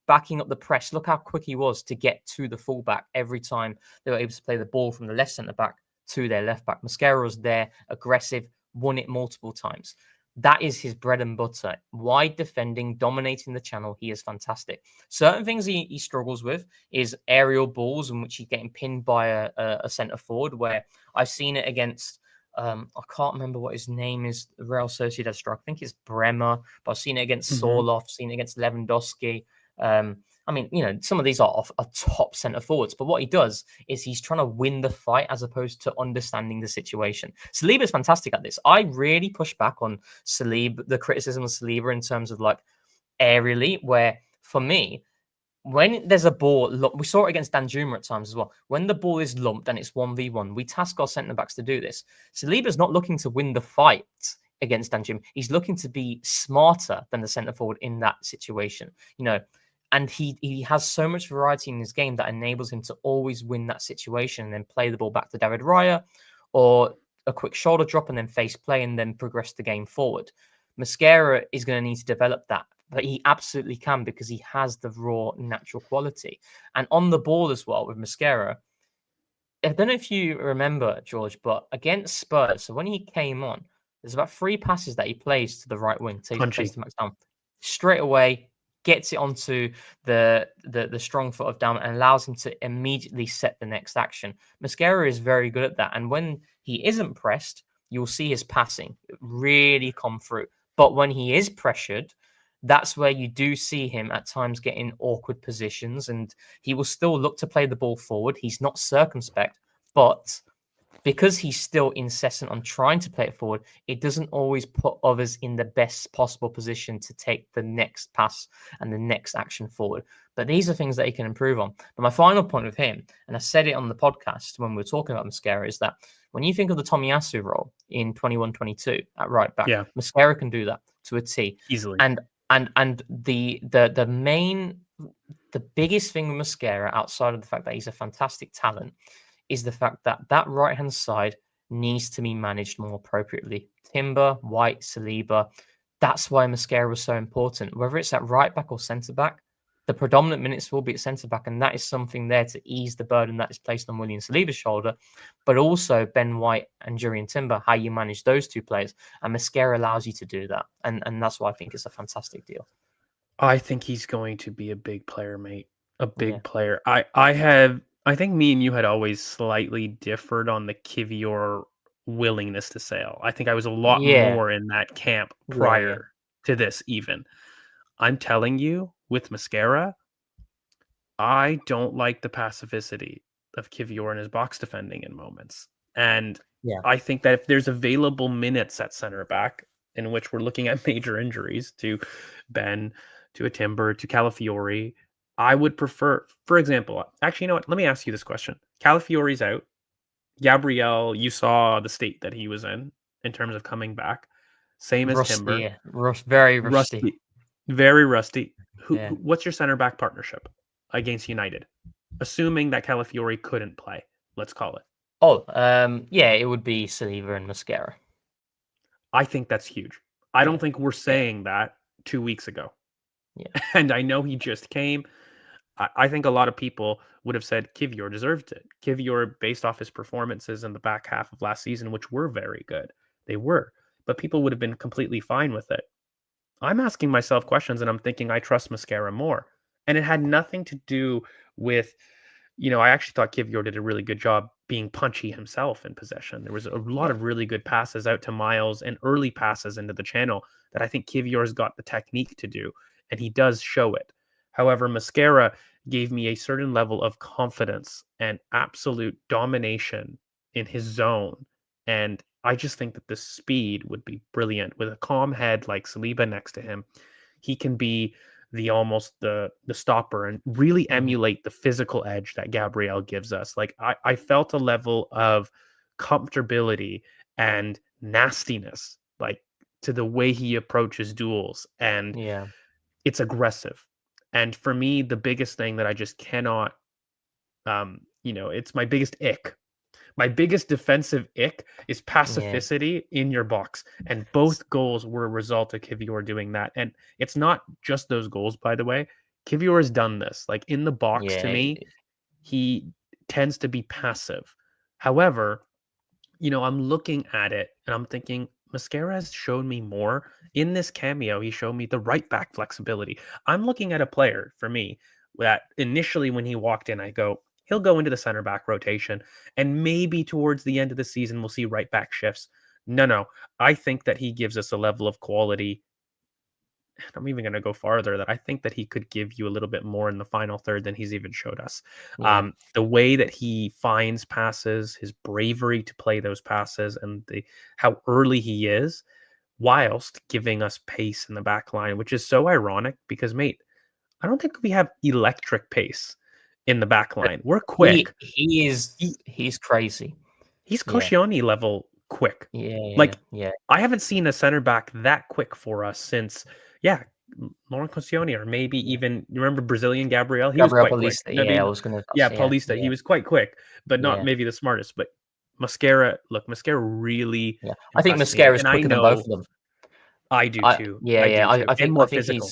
[SPEAKER 2] backing up the press. Look how quick he was to get to the fullback every time they were able to play the ball from the left centre back to their left back. Mascara was there, aggressive, won it multiple times. That is his bread and butter. Wide defending, dominating the channel. He is fantastic. Certain things he struggles with is aerial balls in which he's getting pinned by a centre forward, where I've seen it against, I can't remember what his name is, the Real Sociedad striker. I think it's Bremer, but I've seen it against Sorloth, seen it against Lewandowski. I mean, some of these are top centre forwards, but what he does is he's trying to win the fight as opposed to understanding the situation. Saliba is fantastic at this. I really push back on Saliba, the criticism of Saliba in terms of like aerially, where for me, when there's a ball, we saw it against Danjuma at times as well. When the ball is lumped and it's 1v1, we task our centre backs to do this. Saliba's not looking to win the fight against Danjuma. He's looking to be smarter than the centre forward in that situation. And he has so much variety in his game that enables him to always win that situation and then play the ball back to David Raya, or a quick shoulder drop and then face play and then progress the game forward. Mascara is going to need to develop that, but he absolutely can because he has the raw natural quality. And on the ball as well with Mascara, I don't know if you remember, George, but against Spurs, so when he came on, there's about 3 passes that he plays to the right wing, takes place to Max Dowman. Straight away, gets it onto the strong foot of Dowman and allows him to immediately set the next action. Mascara is very good at that. And when he isn't pressed, you'll see his passing really come through. But when he is pressured, that's where you do see him at times get in awkward positions, and he will still look to play the ball forward. He's not circumspect, but because he's still incessant on trying to play it forward, it doesn't always put others in the best possible position to take the next pass and the next action forward. But these are things that he can improve on. But my final point with him, and I said it on the podcast when we were talking about Mascara, is that when you think of the Tomiyasu role in 21-22 at right back, Mascara can do that to a T.
[SPEAKER 3] Easily.
[SPEAKER 2] And the biggest thing with Mascara, outside of the fact that he's a fantastic talent, is the fact that right-hand side needs to be managed more appropriately. Timber, White, Saliba, that's why Mascara was so important. Whether it's at right-back or centre-back, the predominant minutes will be at centre-back, and that is something there to ease the burden that is placed on William Saliba's shoulder, but also Ben White and Jurriën Timber, how you manage those two players, and Mascara allows you to do that, and that's why I think it's a fantastic deal.
[SPEAKER 3] I think he's going to be a big player, mate. A big player. I think me and you had always slightly differed on the Kivior willingness to sail. I think I was a lot more in that camp prior to this even. I'm telling you, with Mascara, I don't like the pacificity of Kivior and his box defending in moments. And I think that if there's available minutes at center back, in which we're looking at major injuries to Ben, to a Timber, to Calafiori, I would prefer, for example, actually, you know what? Let me ask you this question. Calafiori's out. Gabriel, you saw the state that he was in terms of coming back. Same as Timber.
[SPEAKER 2] Yeah. Very rusty.
[SPEAKER 3] Very rusty. What's your center back partnership against United? Assuming that Calafiori couldn't play, let's call it.
[SPEAKER 2] It would be Saliba and Mascara.
[SPEAKER 3] I think that's huge. I don't think we're saying that 2 weeks ago.
[SPEAKER 2] Yeah.
[SPEAKER 3] And I know he just came. I think a lot of people would have said Kivior deserved it. Kivior, based off his performances in the back half of last season, which were very good. They were. But people would have been completely fine with it. I'm asking myself questions and I'm thinking I trust Mascara more. And it had nothing to do with, I actually thought Kivior did a really good job being punchy himself in possession. There was a lot of really good passes out to Miles and early passes into the channel that I think Kivior's got the technique to do. And he does show it. However, Mascara gave me a certain level of confidence and absolute domination in his zone And I just think that the speed would be brilliant with a calm head like Saliba next to him. He can be the stopper and really emulate the physical edge that Gabriel gives us. Like I felt a level of comfortability and nastiness, like to the way he approaches duels, and it's aggressive. And for me, the biggest thing that I just cannot, it's my biggest ick. My biggest defensive ick is pacificity in your box. And both goals were a result of Kivior doing that. And it's not just those goals, by the way. Kivior has done this. Like in the box, to me, he tends to be passive. However, I'm looking at it and I'm thinking, Mascara has shown me more. In this cameo, he showed me the right back flexibility. I'm looking at a player, for me, that initially when he walked in, I go, he'll go into the center back rotation, and maybe towards the end of the season, we'll see right back shifts. No. I think that he gives us a level of quality. I'm even going to go farther, that I think that he could give you a little bit more in the final third than he's even showed us. The way that he finds passes, his bravery to play those passes, and how early he is, whilst giving us pace in the back line, which is so ironic because, mate, I don't think we have electric pace in the back line. We're quick.
[SPEAKER 2] He's crazy.
[SPEAKER 3] He's Koscielny level quick. I haven't seen a center back that quick for us since Laurent Koscielny, or maybe even, you remember Brazilian Gabriel? He was quite
[SPEAKER 2] Paulista,
[SPEAKER 3] quick. Paulista. He was quite quick, but not maybe the smartest. But Mascara really.
[SPEAKER 2] Yeah, I think Mascara is quicker than both of them.
[SPEAKER 3] I do too.
[SPEAKER 2] I think
[SPEAKER 3] more
[SPEAKER 2] physical.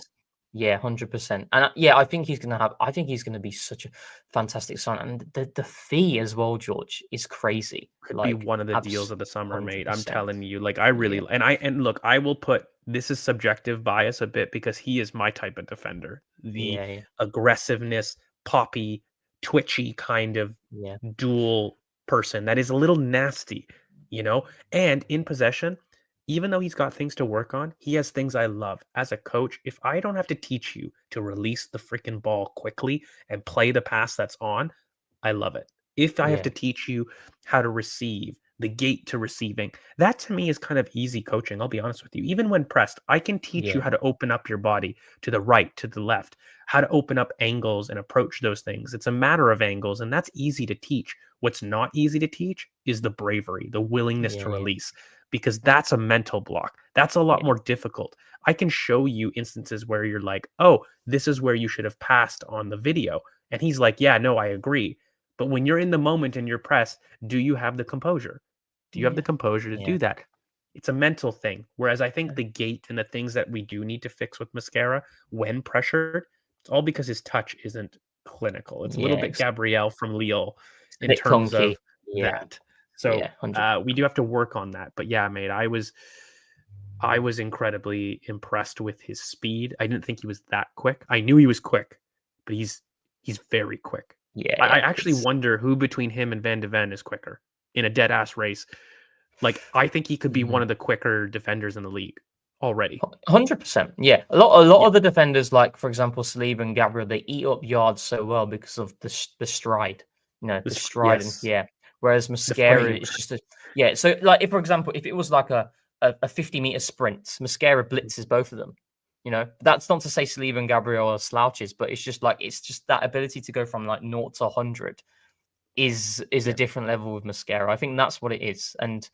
[SPEAKER 2] 100%. And I think he's gonna be such a fantastic sign. And the fee as well, George, is crazy.
[SPEAKER 3] Could be one of the deals of the summer, 100%. Mate. I'm telling you, like, I really and look, I will put, this is subjective bias a bit because he is my type of defender. The aggressiveness, poppy, twitchy kind of dual person that is a little nasty, and in possession. Even though he's got things to work on, he has things I love. As a coach, if I don't have to teach you to release the freaking ball quickly and play the pass that's on, I love it. If I have to teach you how to receive, the gate to receiving, that to me is kind of easy coaching. I'll be honest with you. Even when pressed, I can teach you how to open up your body to the right, to the left, how to open up angles and approach those things. It's a matter of angles, and that's easy to teach. What's not easy to teach is the bravery, the willingness to release. Because that's a mental block. That's a lot more difficult. I can show you instances where you're like, oh, this is where you should have passed on the video. And he's like, yeah, no, I agree. But when you're in the moment and you're pressed, do you have the composure? Do you have the composure to do that? It's a mental thing. Whereas I think the gate and the things that we do need to fix with Mascara when pressured, it's all because his touch isn't clinical. It's a little bit Gabriel from Lille in terms of that. So we do have to work on that. But yeah, mate, I was incredibly impressed with his speed. I didn't think he was that quick. I knew he was quick, but he's very quick. I actually wonder who between him and Van de Ven is quicker in a dead ass race. Like, I think he could be one of the quicker defenders in the league already.
[SPEAKER 2] 100%. Yeah, a lot of the defenders, like for example Saliba and Gabriel, they eat up yards so well because of the stride. The stride. And, whereas Mascara is just so like, if for example, if it was like a 50-meter sprint, Mascara blitzes both of them. That's not to say Saliba and Gabriel are slouches, but it's just that ability to go from like 0 to 100 is a different level with Mascara. I think that's what it is. And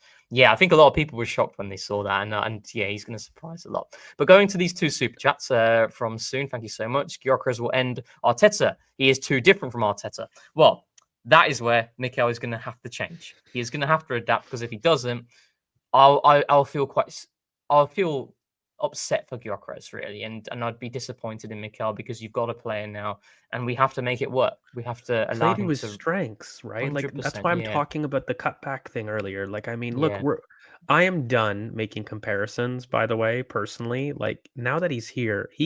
[SPEAKER 2] I think a lot of people were shocked when they saw that. And he's going to surprise a lot. But going to these two super chats from Soon, thank you so much. Gyökeres will end Arteta. He is too different from Arteta. Well, that is where Mikel is going to have to change. He is going to have to adapt, because if he doesn't, I'll feel upset for Gyökeres, really, and I'd be disappointed in Mikel, because you've got a player now, and we have to make it work. We have to allow him to
[SPEAKER 3] his strengths, right? Like, that's why I'm talking about the cutback thing earlier. Like, I mean, look, I am done making comparisons, by the way, personally. Like, now that he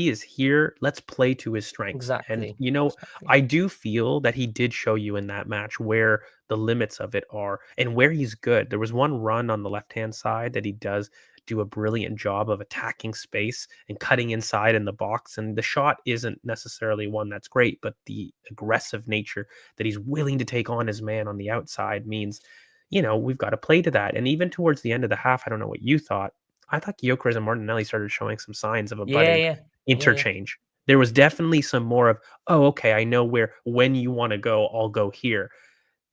[SPEAKER 3] is here, let's play to his strengths.
[SPEAKER 2] Exactly.
[SPEAKER 3] And, I do feel that he did show you in that match where the limits of it are and where he's good. There was one run on the left-hand side that he does do a brilliant job of attacking space and cutting inside in the box. And the shot isn't necessarily one that's great, but the aggressive nature that he's willing to take on his man on the outside means we've got to play to that. And even towards the end of the half, I don't know what you thought. I thought Gyökeres and Martinelli started showing some signs of a budding interchange. There was definitely some more of, oh, okay, I know when you want to go, I'll go here.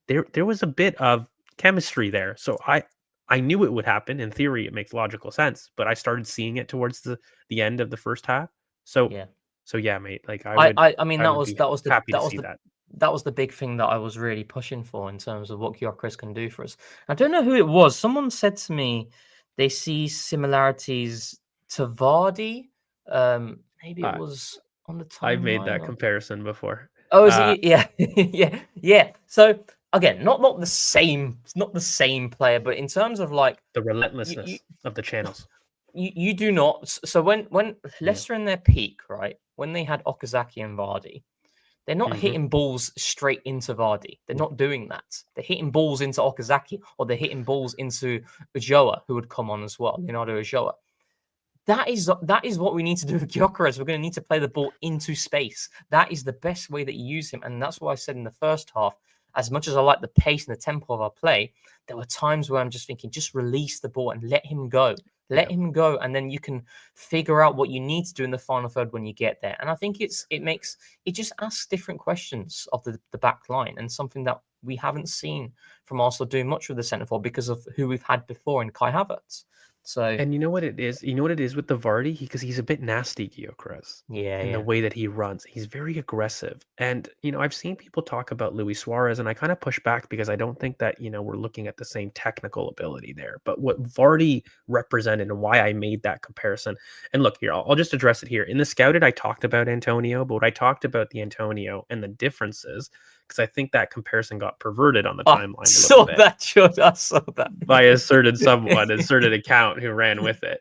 [SPEAKER 3] There was a bit of chemistry there. So I knew it would happen. In theory, it makes logical sense, but I started seeing it towards the end of the first half. So yeah, mate. Like
[SPEAKER 2] I mean,
[SPEAKER 3] I would be happy to see that.
[SPEAKER 2] That was the big thing that I was really pushing for in terms of what Gyökeres can do for us. I don't know who it was. Someone said to me they see similarities to Vardy. Maybe it was on the timeline.
[SPEAKER 3] I've made that comparison before.
[SPEAKER 2] Oh, is it? Yeah, yeah. So again, not the same, not the same player, but in terms of like
[SPEAKER 3] the relentlessness of the channels.
[SPEAKER 2] You do not. So when Leicester in their peak, right, when they had Okazaki and Vardy, they're not hitting balls straight into Vardy. They're not doing that. They're hitting balls into Okazaki, or they're hitting balls into Ulloa, who would come on as well, Leonardo Ulloa. That is what we need to do with Gyökeres. We're going to need to play the ball into space. That is the best way that you use him. And that's why I said in the first half, as much as I like the pace and the tempo of our play, there were times where I'm just thinking, just release the ball and let him go. Let him go, and then you can figure out what you need to do in the final third when you get there. And I think it just asks different questions of the back line, and something that we haven't seen from Arsenal doing much with the centre forward because of who we've had before in Kai Havertz. So,
[SPEAKER 3] and you know what it is? You know what it is with the Vardy? Because he's a bit nasty, Gyökeres. In the way that he runs. He's very aggressive. And, I've seen people talk about Luis Suarez, and I kind of push back because I don't think that, we're looking at the same technical ability there. But what Vardy represented and why I made that comparison, and look here, I'll just address it here. In the Scouted, I talked about Antonio, but what I talked about the Antonio and the differences, because I think that comparison got perverted on the timeline.
[SPEAKER 2] I saw that
[SPEAKER 3] by a certain someone, a certain account who ran with it.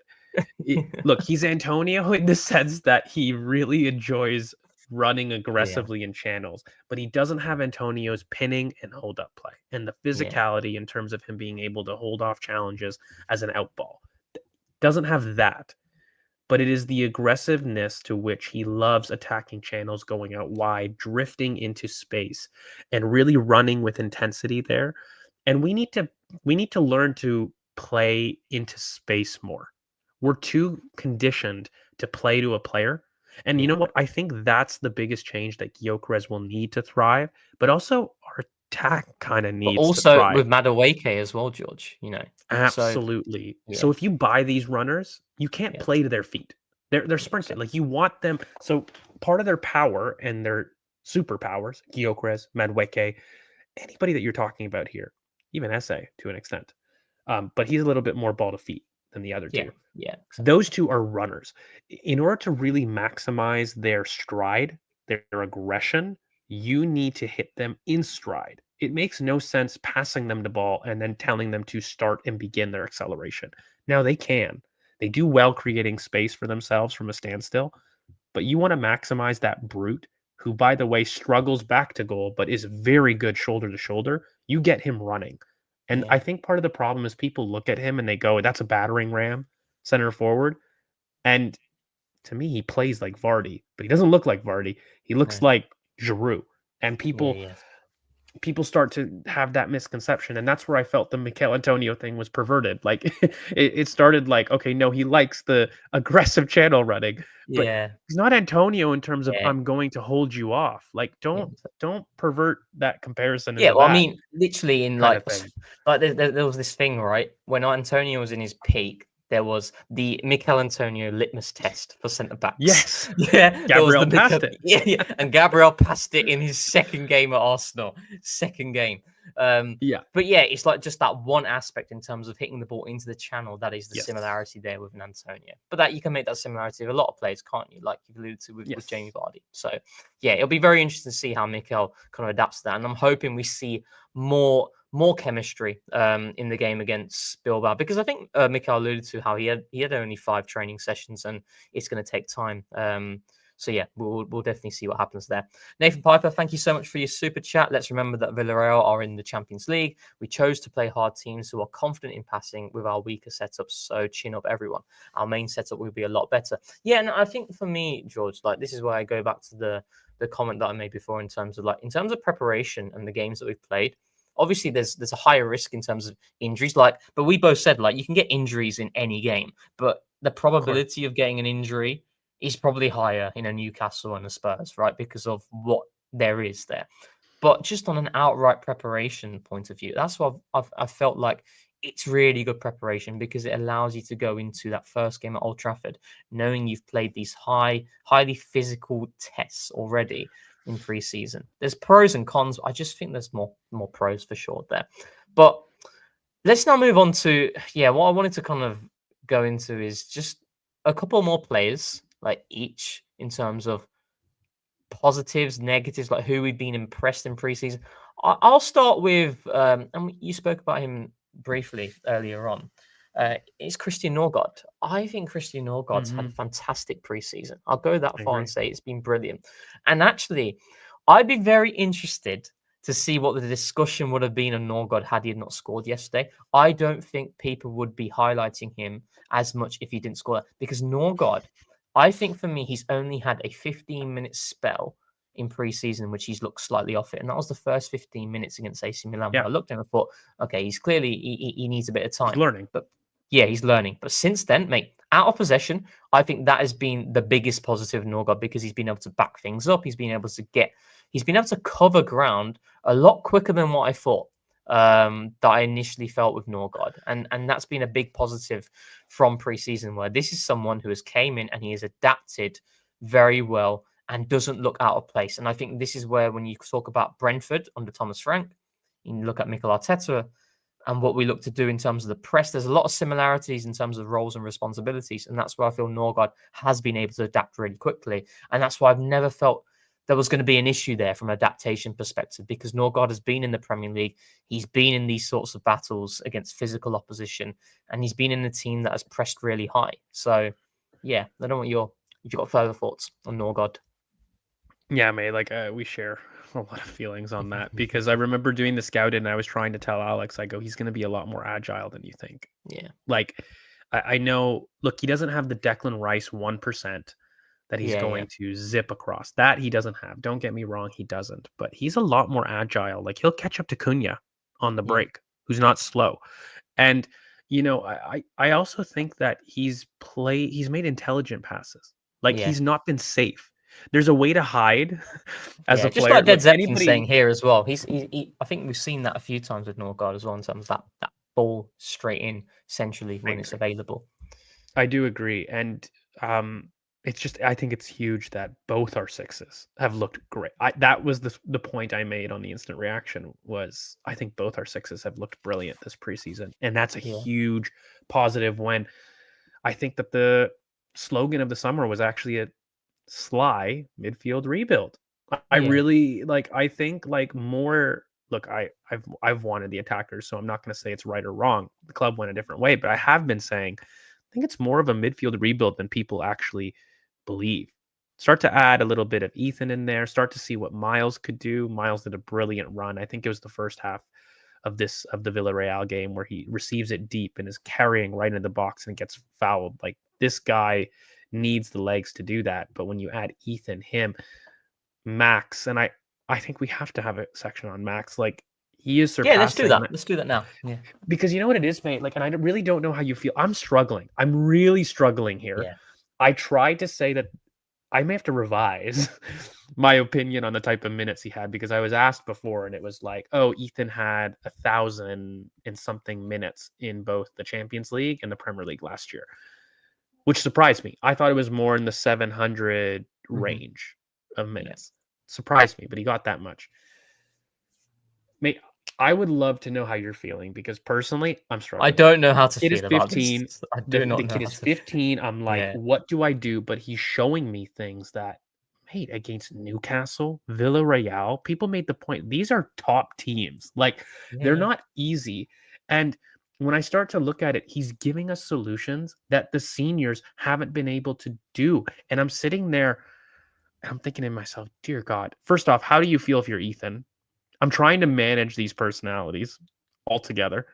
[SPEAKER 3] Look, he's Antonio in the sense that he really enjoys running aggressively in channels, but he doesn't have Antonio's pinning and hold up play and the physicality in terms of him being able to hold off challenges as an out ball. Doesn't have that. But it is the aggressiveness to which he loves attacking channels, going out wide, drifting into space, and really running with intensity there. And we need to learn to play into space more. We're too conditioned to play to a player. And you know what? I think that's the biggest change that Gyökeres will need to thrive, but also our attack kind of needs to thrive.
[SPEAKER 2] With Madueke as well, George,
[SPEAKER 3] Absolutely. So if you buy these runners, you can't play to their feet. They're sprinting. Like, you want them. So part of their power and their superpowers, Gyökeres, Madueke, anybody that you're talking about here, even Esse to an extent. But he's a little bit more ball to feet than the other two.
[SPEAKER 2] Yeah.
[SPEAKER 3] Those two are runners. In order to really maximize their stride, their aggression, you need to hit them in stride. It makes no sense passing them the ball and then telling them to start and begin their acceleration. Now they can. They do well creating space for themselves from a standstill, but you want to maximize that brute who, by the way, struggles back to goal, but is very good shoulder to shoulder. You get him running. And I think part of the problem is people look at him and they go, that's a battering ram, center forward. And to me, he plays like Vardy, but he doesn't look like Vardy. He looks like Giroud. And people start to have that misconception. And that's where I felt the Mikel Antonio thing was perverted. Like it started like, okay, no, he likes the aggressive channel running. But he's not Antonio in terms of I'm going to hold you off. Like, don't pervert that comparison.
[SPEAKER 2] Yeah, well, I mean, literally in there was this thing, right? When Antonio was in his peak, there was the Mikel Antonio litmus test for centre backs.
[SPEAKER 3] Yes.
[SPEAKER 2] Yeah.
[SPEAKER 3] Gabriel passed it.
[SPEAKER 2] Yeah. And Gabriel passed it in his second game at Arsenal. Second game. But yeah, it's like just that one aspect in terms of hitting the ball into the channel. That is the similarity there with an Antonio. But that you can make that similarity with a lot of players, can't you? Like you've alluded to with Jamie Vardy. So yeah, it'll be very interesting to see how Mikel kind of adapts to that. And I'm hoping we see more chemistry in the game against Bilbao, because I think Mikel alluded to how he had only 5 training sessions and it's going to take time. So yeah, we'll definitely see what happens there. Nathan Piper, thank you so much for your super chat. Let's remember that Villarreal are in the Champions League. We chose to play hard teams who are confident in passing with our weaker setups. So chin up, everyone. Our main setup will be a lot better. Yeah, and I think for me, George, like this is where I go back to the comment that I made before in terms of preparation and the games that we've played. Obviously, there's a higher risk in terms of injuries. Like, but we both said like you can get injuries in any game, but the probability of getting an injury is probably higher in a Newcastle and a Spurs, right? Because of what there is there. But just on an outright preparation point of view, that's what I've felt like it's really good preparation because it allows you to go into that first game at Old Trafford knowing you've played these highly physical tests already in pre-season. There's pros and cons. I just think there's more pros for sure there. But let's now move on to what I wanted to kind of go into is just a couple more players, like each in terms of positives, negatives, like who we've been impressed in preseason. I'll start with, and you spoke about him briefly earlier on. It's Christian Norgard. I think Christian Norgard's had a fantastic preseason. I'll go that far and say it's been brilliant. And actually, I'd be very interested to see what the discussion would have been on Norgard had he not scored yesterday. I don't think people would be highlighting him as much if he didn't score, because Norgard, I think for me, he's only had a 15-minute spell in pre-season, which he's looked slightly off it. And that was the first 15 minutes against AC Milan. Yeah. I looked at him and thought, okay, he's clearly, he needs a bit of time.
[SPEAKER 3] He's learning.
[SPEAKER 2] But yeah, he's learning. But since then, mate, out of possession, I think that has been the biggest positive of Norgard because he's been able to back things up. He's been able to cover ground a lot quicker than what I thought. That I initially felt with Norgard. And that's been a big positive from pre-season, where this is someone who has came in and he has adapted very well and doesn't look out of place. And I think this is where, when you talk about Brentford under Thomas Frank, you look at Mikel Arteta and what we look to do in terms of the press, there's a lot of similarities in terms of roles and responsibilities. And that's where I feel Norgard has been able to adapt really quickly. And that's why I've never felt there was going to be an issue there from an adaptation perspective, because Norgard has been in the Premier League. He's been in these sorts of battles against physical opposition, and he's been in a team that has pressed really high. So, yeah, I don't want if you've got further thoughts on Norgard.
[SPEAKER 3] Yeah, mate, like we share a lot of feelings on that, because I remember doing the scouting and I was trying to tell Alex, I go, he's going to be a lot more agile than you think.
[SPEAKER 2] Yeah.
[SPEAKER 3] Like, I know, look, he doesn't have the Declan Rice 1%. That he's going to zip across. That he doesn't have. Don't get me wrong, he doesn't. But he's a lot more agile. Like, he'll catch up to Cunha on the break, who's not slow. And, you know, I also think that he's made intelligent passes. Like, he's not been safe. There's a way to hide as a player.
[SPEAKER 2] Just like Dead saying here as well. I think we've seen that a few times with Norgard as well, in terms of that ball straight in centrally when it's available.
[SPEAKER 3] I do agree. And, it's just, I think it's huge that both our sixes have looked great. That was the point I made on the instant reaction, was I think both our sixes have looked brilliant this preseason. And that's a huge positive, when I think that the slogan of the summer was actually a sly midfield rebuild. I really I think more, look, I've wanted the attackers, so I'm not going to say it's right or wrong. The club went a different way, but I have been saying, I think it's more of a midfield rebuild than people actually believe. Start to add a little bit of Ethan in there, start to see what Miles could do. Miles did a brilliant run. I think it was the first half of the Villarreal game where he receives it deep and is carrying right into the box and gets fouled. Like, this guy needs the legs to do that. But when you add Ethan, him, Max, and I think we have to have a section on Max. Like, he is surpassing.
[SPEAKER 2] Yeah, let's do that. Let's do that now. Yeah.
[SPEAKER 3] Because you know what it is, mate? Like, and I really don't know how you feel. I'm struggling. I'm really struggling here. Yeah. I tried to say that I may have to revise my opinion on the type of minutes he had, because I was asked before and it was like, oh, Ethan had 1,000 and something minutes in both the Champions League and the Premier League last year, which surprised me. I thought it was more in the 700 range of minutes. Surprised me, but he got that much. Mate, I would love to know how you're feeling, because personally, I'm struggling.
[SPEAKER 2] I don't know how to feel about
[SPEAKER 3] 15.
[SPEAKER 2] This. I do not know.
[SPEAKER 3] The kid is 15. I'm like, what do I do? But he's showing me things that, mate, against Newcastle, Villarreal, people made the point. These are top teams. Like, they're not easy. And when I start to look at it, he's giving us solutions that the seniors haven't been able to do. And I'm sitting there and I'm thinking to myself, dear God, first off, how do you feel if you're Ethan? I'm trying to manage these personalities all together,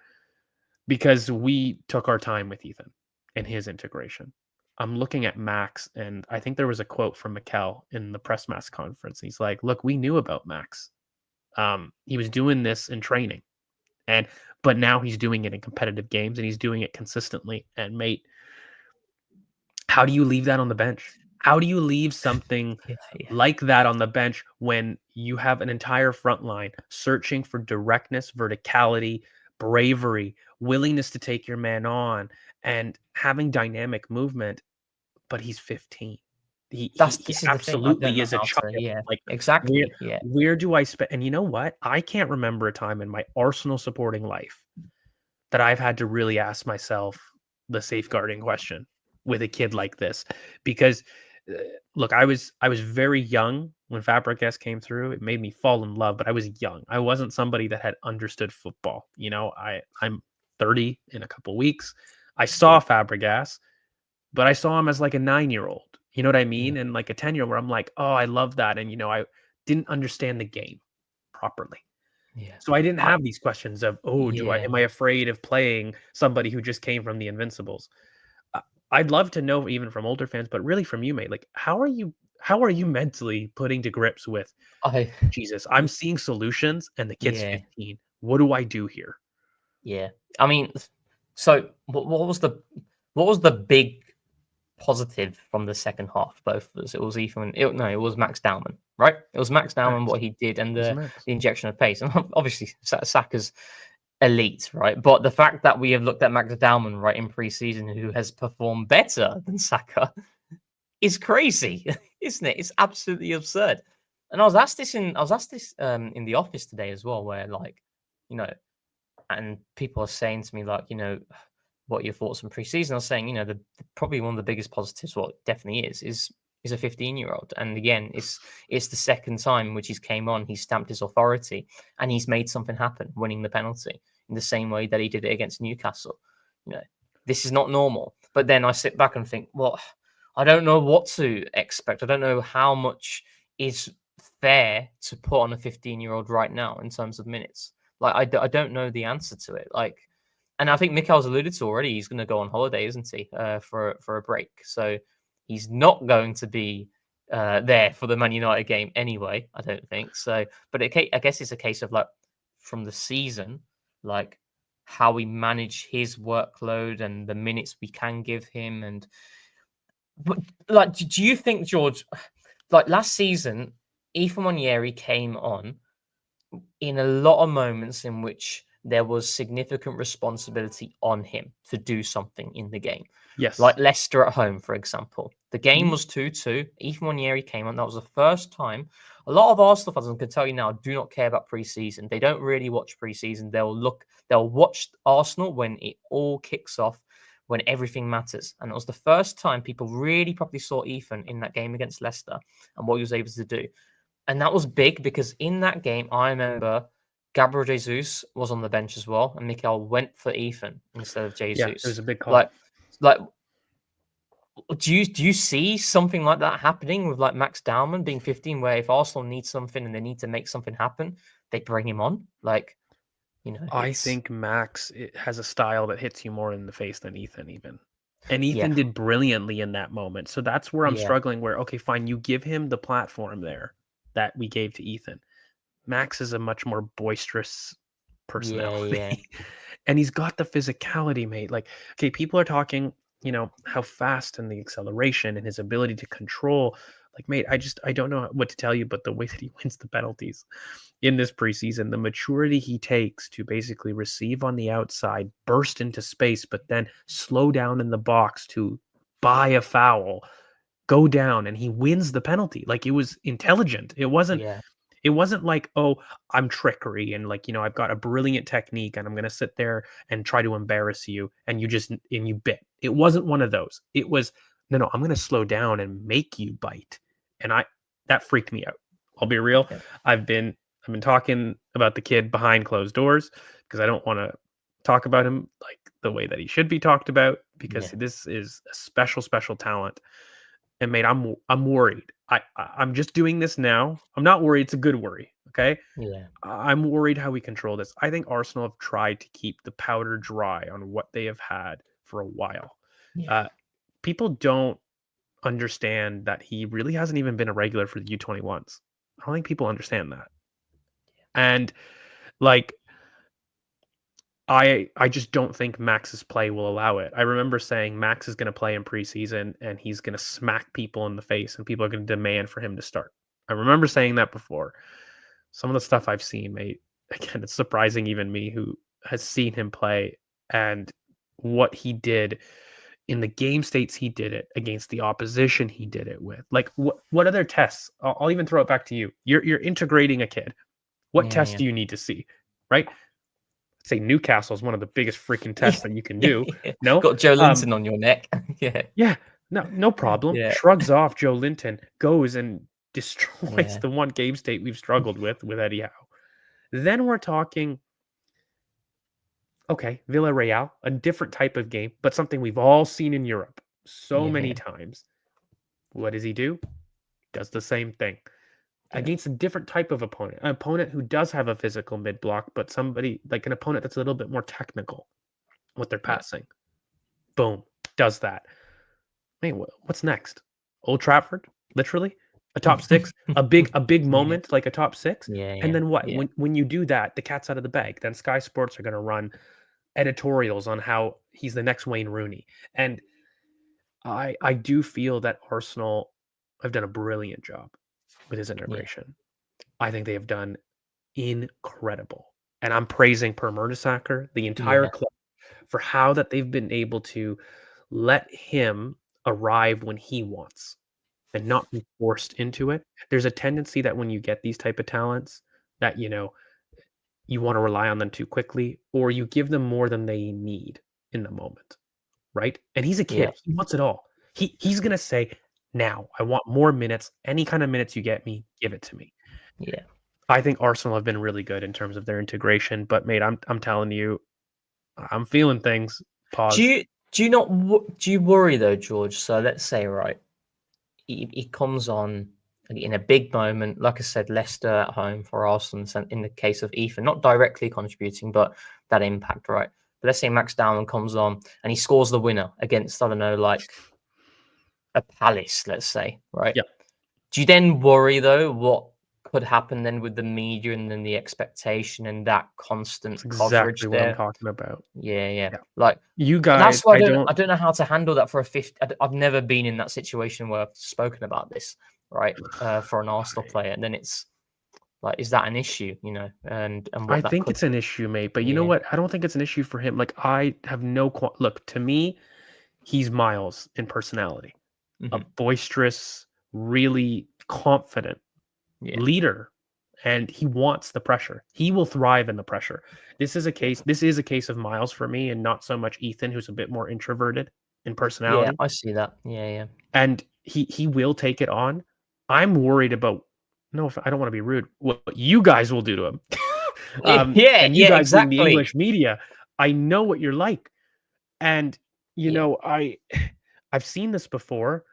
[SPEAKER 3] because we took our time with Ethan and his integration. I'm looking at Max, and I think there was a quote from Mikel in the press conference. He's like, look, we knew about Max. He was doing this in training. But now he's doing it in competitive games and he's doing it consistently. And mate, how do you leave that on the bench? How do you leave something like that on the bench when you have an entire front line searching for directness, verticality, bravery, willingness to take your man on, and having dynamic movement? But he's 15. He absolutely is a child.
[SPEAKER 2] Exactly.
[SPEAKER 3] Where do I spend? And you know what? I can't remember a time in my Arsenal supporting life that I've had to really ask myself the safeguarding question with a kid like this, because look, I was very young when Fabregas came through. It made me fall in love, but I was young. I wasn't somebody that had understood football. I'm 30 in a couple weeks. I saw Fabregas, but I saw him as like a 9-year-old. You know what I mean? And like a 10-year-old where I'm like, oh, I love that. And I didn't understand the game properly.
[SPEAKER 2] Yeah.
[SPEAKER 3] So I didn't have these questions of, am I afraid of playing somebody who just came from the Invincibles? I'd love to know, even from older fans, but really from you, mate, like, how are you mentally putting to grips with, Jesus, I'm seeing solutions and the kid's 15. What do I do here?
[SPEAKER 2] Yeah. I mean, so what was the big positive from the second half? Both of us. It was Ethan. It was Max Dowman, right? It was Max Dowman, what he did, and the injection of pace. And obviously, Saka's elite, right? But the fact that we have looked at Max Dowman, right, in preseason, who has performed better than Saka, is crazy, isn't it? It's absolutely absurd. And I was asked this in the office today as well, where and people are saying to me like, what are your thoughts on preseason? I was saying, probably one of the biggest positives, what definitely is a 15-year-old. And again, it's the second time which he's came on, he's stamped his authority and he's made something happen, winning the penalty in the same way that he did it against Newcastle. This is not normal. But then I sit back and think, well, I don't know what to expect. I don't know how much is fair to put on a 15-year-old right now in terms of minutes. Like, I don't know the answer to it. Like, and I think Mikel's alluded to already, he's going to go on holiday, isn't he, for a break. So he's not going to be there for the Man United game anyway, I don't think. So, but I guess it's a case of, like, from the season, like, how we manage his workload and the minutes we can give him. But like, do you think, George, like last season, Ethan Nwaneri came on in a lot of moments in which there was significant responsibility on him to do something in the game.
[SPEAKER 3] Yes.
[SPEAKER 2] Like Leicester at home, for example. The game was 2-2. Ethan Nwaneri came on. That was the first time. A lot of Arsenal fans, I can tell you now, do not care about preseason. They don't really watch preseason. They'll watch Arsenal when it all kicks off, when everything matters. And it was the first time people really probably saw Ethan in that game against Leicester and what he was able to do. And that was big because in that game, I remember Gabriel Jesus was on the bench as well, and Mikel went for Ethan instead of Jesus.
[SPEAKER 3] Yeah, it was a big call.
[SPEAKER 2] Like, do you see something like that happening with like Max Dowman being 15, where if Arsenal needs something and they need to make something happen, they bring him on? Like,
[SPEAKER 3] I think Max has a style that hits you more in the face than Ethan even. And Ethan did brilliantly in that moment. So that's where I'm struggling, where, okay, fine, you give him the platform there that we gave to Ethan. Max is a much more boisterous personality. Yeah. And he's got the physicality, mate. Like, okay, people are talking, how fast and the acceleration and his ability to control. Like, mate, I don't know what to tell you, but the way that he wins the penalties in this preseason, the maturity he takes to basically receive on the outside, burst into space, but then slow down in the box to buy a foul, go down, and he wins the penalty. Like, it was intelligent. It wasn't like, oh, I'm trickery and like, I've got a brilliant technique and I'm going to sit there and try to embarrass you and you bit. It wasn't one of those. It was, no, I'm going to slow down and make you bite. And that freaked me out. I'll be real. Yeah. I've been talking about the kid behind closed doors because I don't want to talk about him like the way that he should be talked about, because this is a special, special talent. And mate, I'm worried. I'm just doing this now. I'm not worried. It's a good worry. Okay.
[SPEAKER 2] Yeah.
[SPEAKER 3] I'm worried how we control this. I think Arsenal have tried to keep the powder dry on what they have had for a while. Yeah. People don't understand that he really hasn't even been a regular for the U21s. I don't think people understand that. And like, I just don't think Max's play will allow it. I remember saying Max is going to play in preseason and he's going to smack people in the face and people are going to demand for him to start. I remember saying that before. Some of the stuff I've seen, mate, again, it's surprising even me who has seen him play and what he did in the game states he did it against the opposition he did it with. Like what other tests? I'll even throw it back to you. You're integrating a kid. What tests do you need to see, right? Say Newcastle is one of the biggest freaking tests that you can do. No,
[SPEAKER 2] got Joe Linton on your neck.
[SPEAKER 3] Yeah, no problem. Shrugs off Joe Linton, goes and destroys the one game state we've struggled with Eddie Howe. Then we're talking, okay, Villarreal, a different type of game, but something we've all seen in Europe so many times. What does he do? Does the same thing. Against a different type of opponent, an opponent who does have a physical mid block, but somebody like an opponent that's a little bit more technical with their passing. Boom, does that. Hey, what's next? Old Trafford, literally a top six, a big moment like a top six. And then what? When you do that, the cat's out of the bag. Then Sky Sports are going to run editorials on how he's the next Wayne Rooney. And I do feel that Arsenal have done a brilliant job with his integration. I think they have done incredible. And I'm praising Per Mertesacker, the entire club, for how that they've been able to let him arrive when he wants and not be forced into it. There's a tendency that when you get these type of talents that, you want to rely on them too quickly, or you give them more than they need in the moment, right? And he's a kid. He wants it all. He's going to say, now, I want more minutes. Any kind of minutes you get me, give it to me.
[SPEAKER 2] Yeah.
[SPEAKER 3] I think Arsenal have been really good in terms of their integration, but mate, I'm telling you, I'm feeling things. Pause.
[SPEAKER 2] Do you worry though, George? So let's say, right, he comes on in a big moment, like I said, Leicester at home for Arsenal in the case of Ethan, not directly contributing, but that impact, right? But let's say Max Dowman comes on and he scores the winner against, I don't know, like a Palace, let's say, right?
[SPEAKER 3] Yep.
[SPEAKER 2] Do you then worry though what could happen then with the media and then the expectation and that constant coverage
[SPEAKER 3] exactly what I'm talking about.
[SPEAKER 2] Yeah. Like
[SPEAKER 3] you guys,
[SPEAKER 2] that's why I don't know how to handle that for a 50. I've never been in that situation where I've spoken about this, right? For an Arsenal player, and then it's like, is that an issue? And what
[SPEAKER 3] I think it's an issue, mate. But you know what? I don't think it's an issue for him. Like I have look, to me, he's Miles in personality, a boisterous, really confident leader, and he wants the pressure. He will thrive in the pressure. This is a case of Miles for me, and not so much Ethan, who's a bit more introverted in personality.
[SPEAKER 2] Yeah, I see that. Yeah.
[SPEAKER 3] And he will take it on. I'm worried about, I don't want to be rude, what you guys will do to him. And you guys
[SPEAKER 2] exactly.
[SPEAKER 3] in the English media, I know what you're like. And I've seen this before,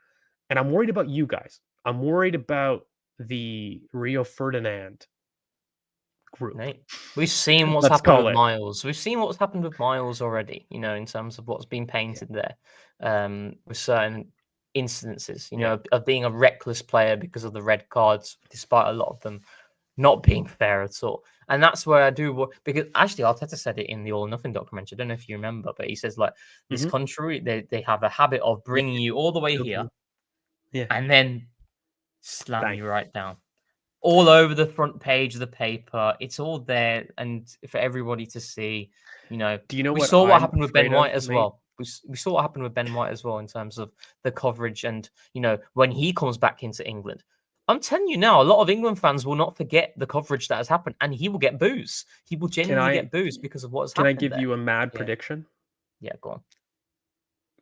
[SPEAKER 3] and I'm worried about you guys. I'm worried about the Rio Ferdinand group.
[SPEAKER 2] Right. We've seen what's happened with Miles. We've seen what's happened with Miles already, in terms of what's been painted there, with certain incidences, of being a reckless player because of the red cards, despite a lot of them not being fair at all. And that's where I do, because actually Arteta said it in the All or Nothing documentary. I don't know if you remember, but he says, like, this country, they have a habit of bringing you all the way here and then slam you right down. All over the front page of the paper. It's all there and for everybody to see. Do
[SPEAKER 3] you know
[SPEAKER 2] we
[SPEAKER 3] what
[SPEAKER 2] saw what
[SPEAKER 3] I'm
[SPEAKER 2] happened with Ben White as
[SPEAKER 3] mate?
[SPEAKER 2] well. We saw what happened with Ben White as well in terms of the coverage and, when he comes back into England. I'm telling you now, a lot of England fans will not forget the coverage that has happened, and he will get boos. He will genuinely get boos because of what has happened.
[SPEAKER 3] Can I give you a mad prediction?
[SPEAKER 2] Yeah, go on.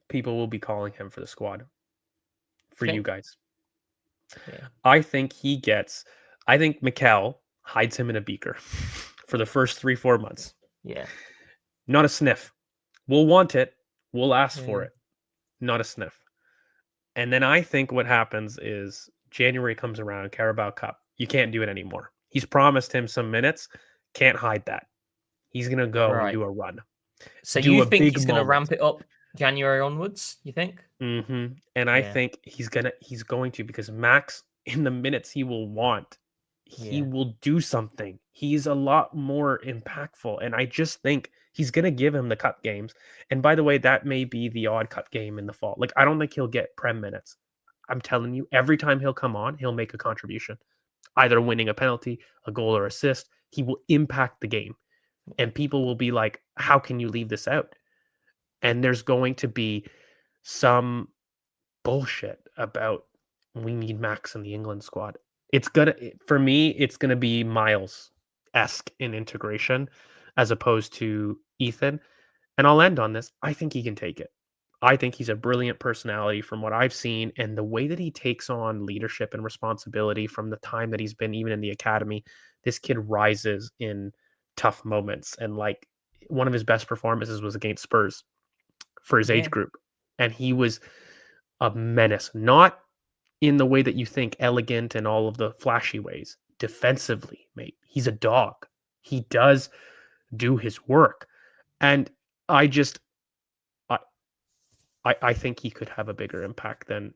[SPEAKER 3] People will be calling him for the squad for you guys.
[SPEAKER 2] Yeah.
[SPEAKER 3] I think Mikel hides him in a beaker for the first 3-4 months.
[SPEAKER 2] Yeah.
[SPEAKER 3] Not a sniff. We'll want it. We'll ask for it. Not a sniff. And then I think what happens is January comes around, Carabao Cup. You can't do it anymore. He's promised him some minutes. Can't hide that. He's going to go and do a run.
[SPEAKER 2] So you think he's going to ramp it up January onwards, you think?
[SPEAKER 3] Mm-hmm. And I think he's going to, because Max, in the minutes he will want, he will do something. He's a lot more impactful. And I just think He's going to give him the cup games. And by the way, that may be the odd cup game in the fall. Like, I don't think he'll get Prem minutes. I'm telling you, every time he'll come on, he'll make a contribution, either winning a penalty, a goal, or assist. He will impact the game. And people will be like, how can you leave this out? And there's going to be some bullshit about we need Max in the England squad. For me, it's gonna be Miles-esque in integration as opposed to Ethan. And I'll end on this. I think he can take it. I think he's a brilliant personality from what I've seen, and the way that he takes on leadership and responsibility from the time that he's been even in the academy. This kid rises in tough moments, and like one of his best performances was against Spurs for his age group, and he was a menace, not in the way that you think elegant and all of the flashy ways. Defensively, mate, he's a dog. He does do his work, and I think he could have a bigger impact than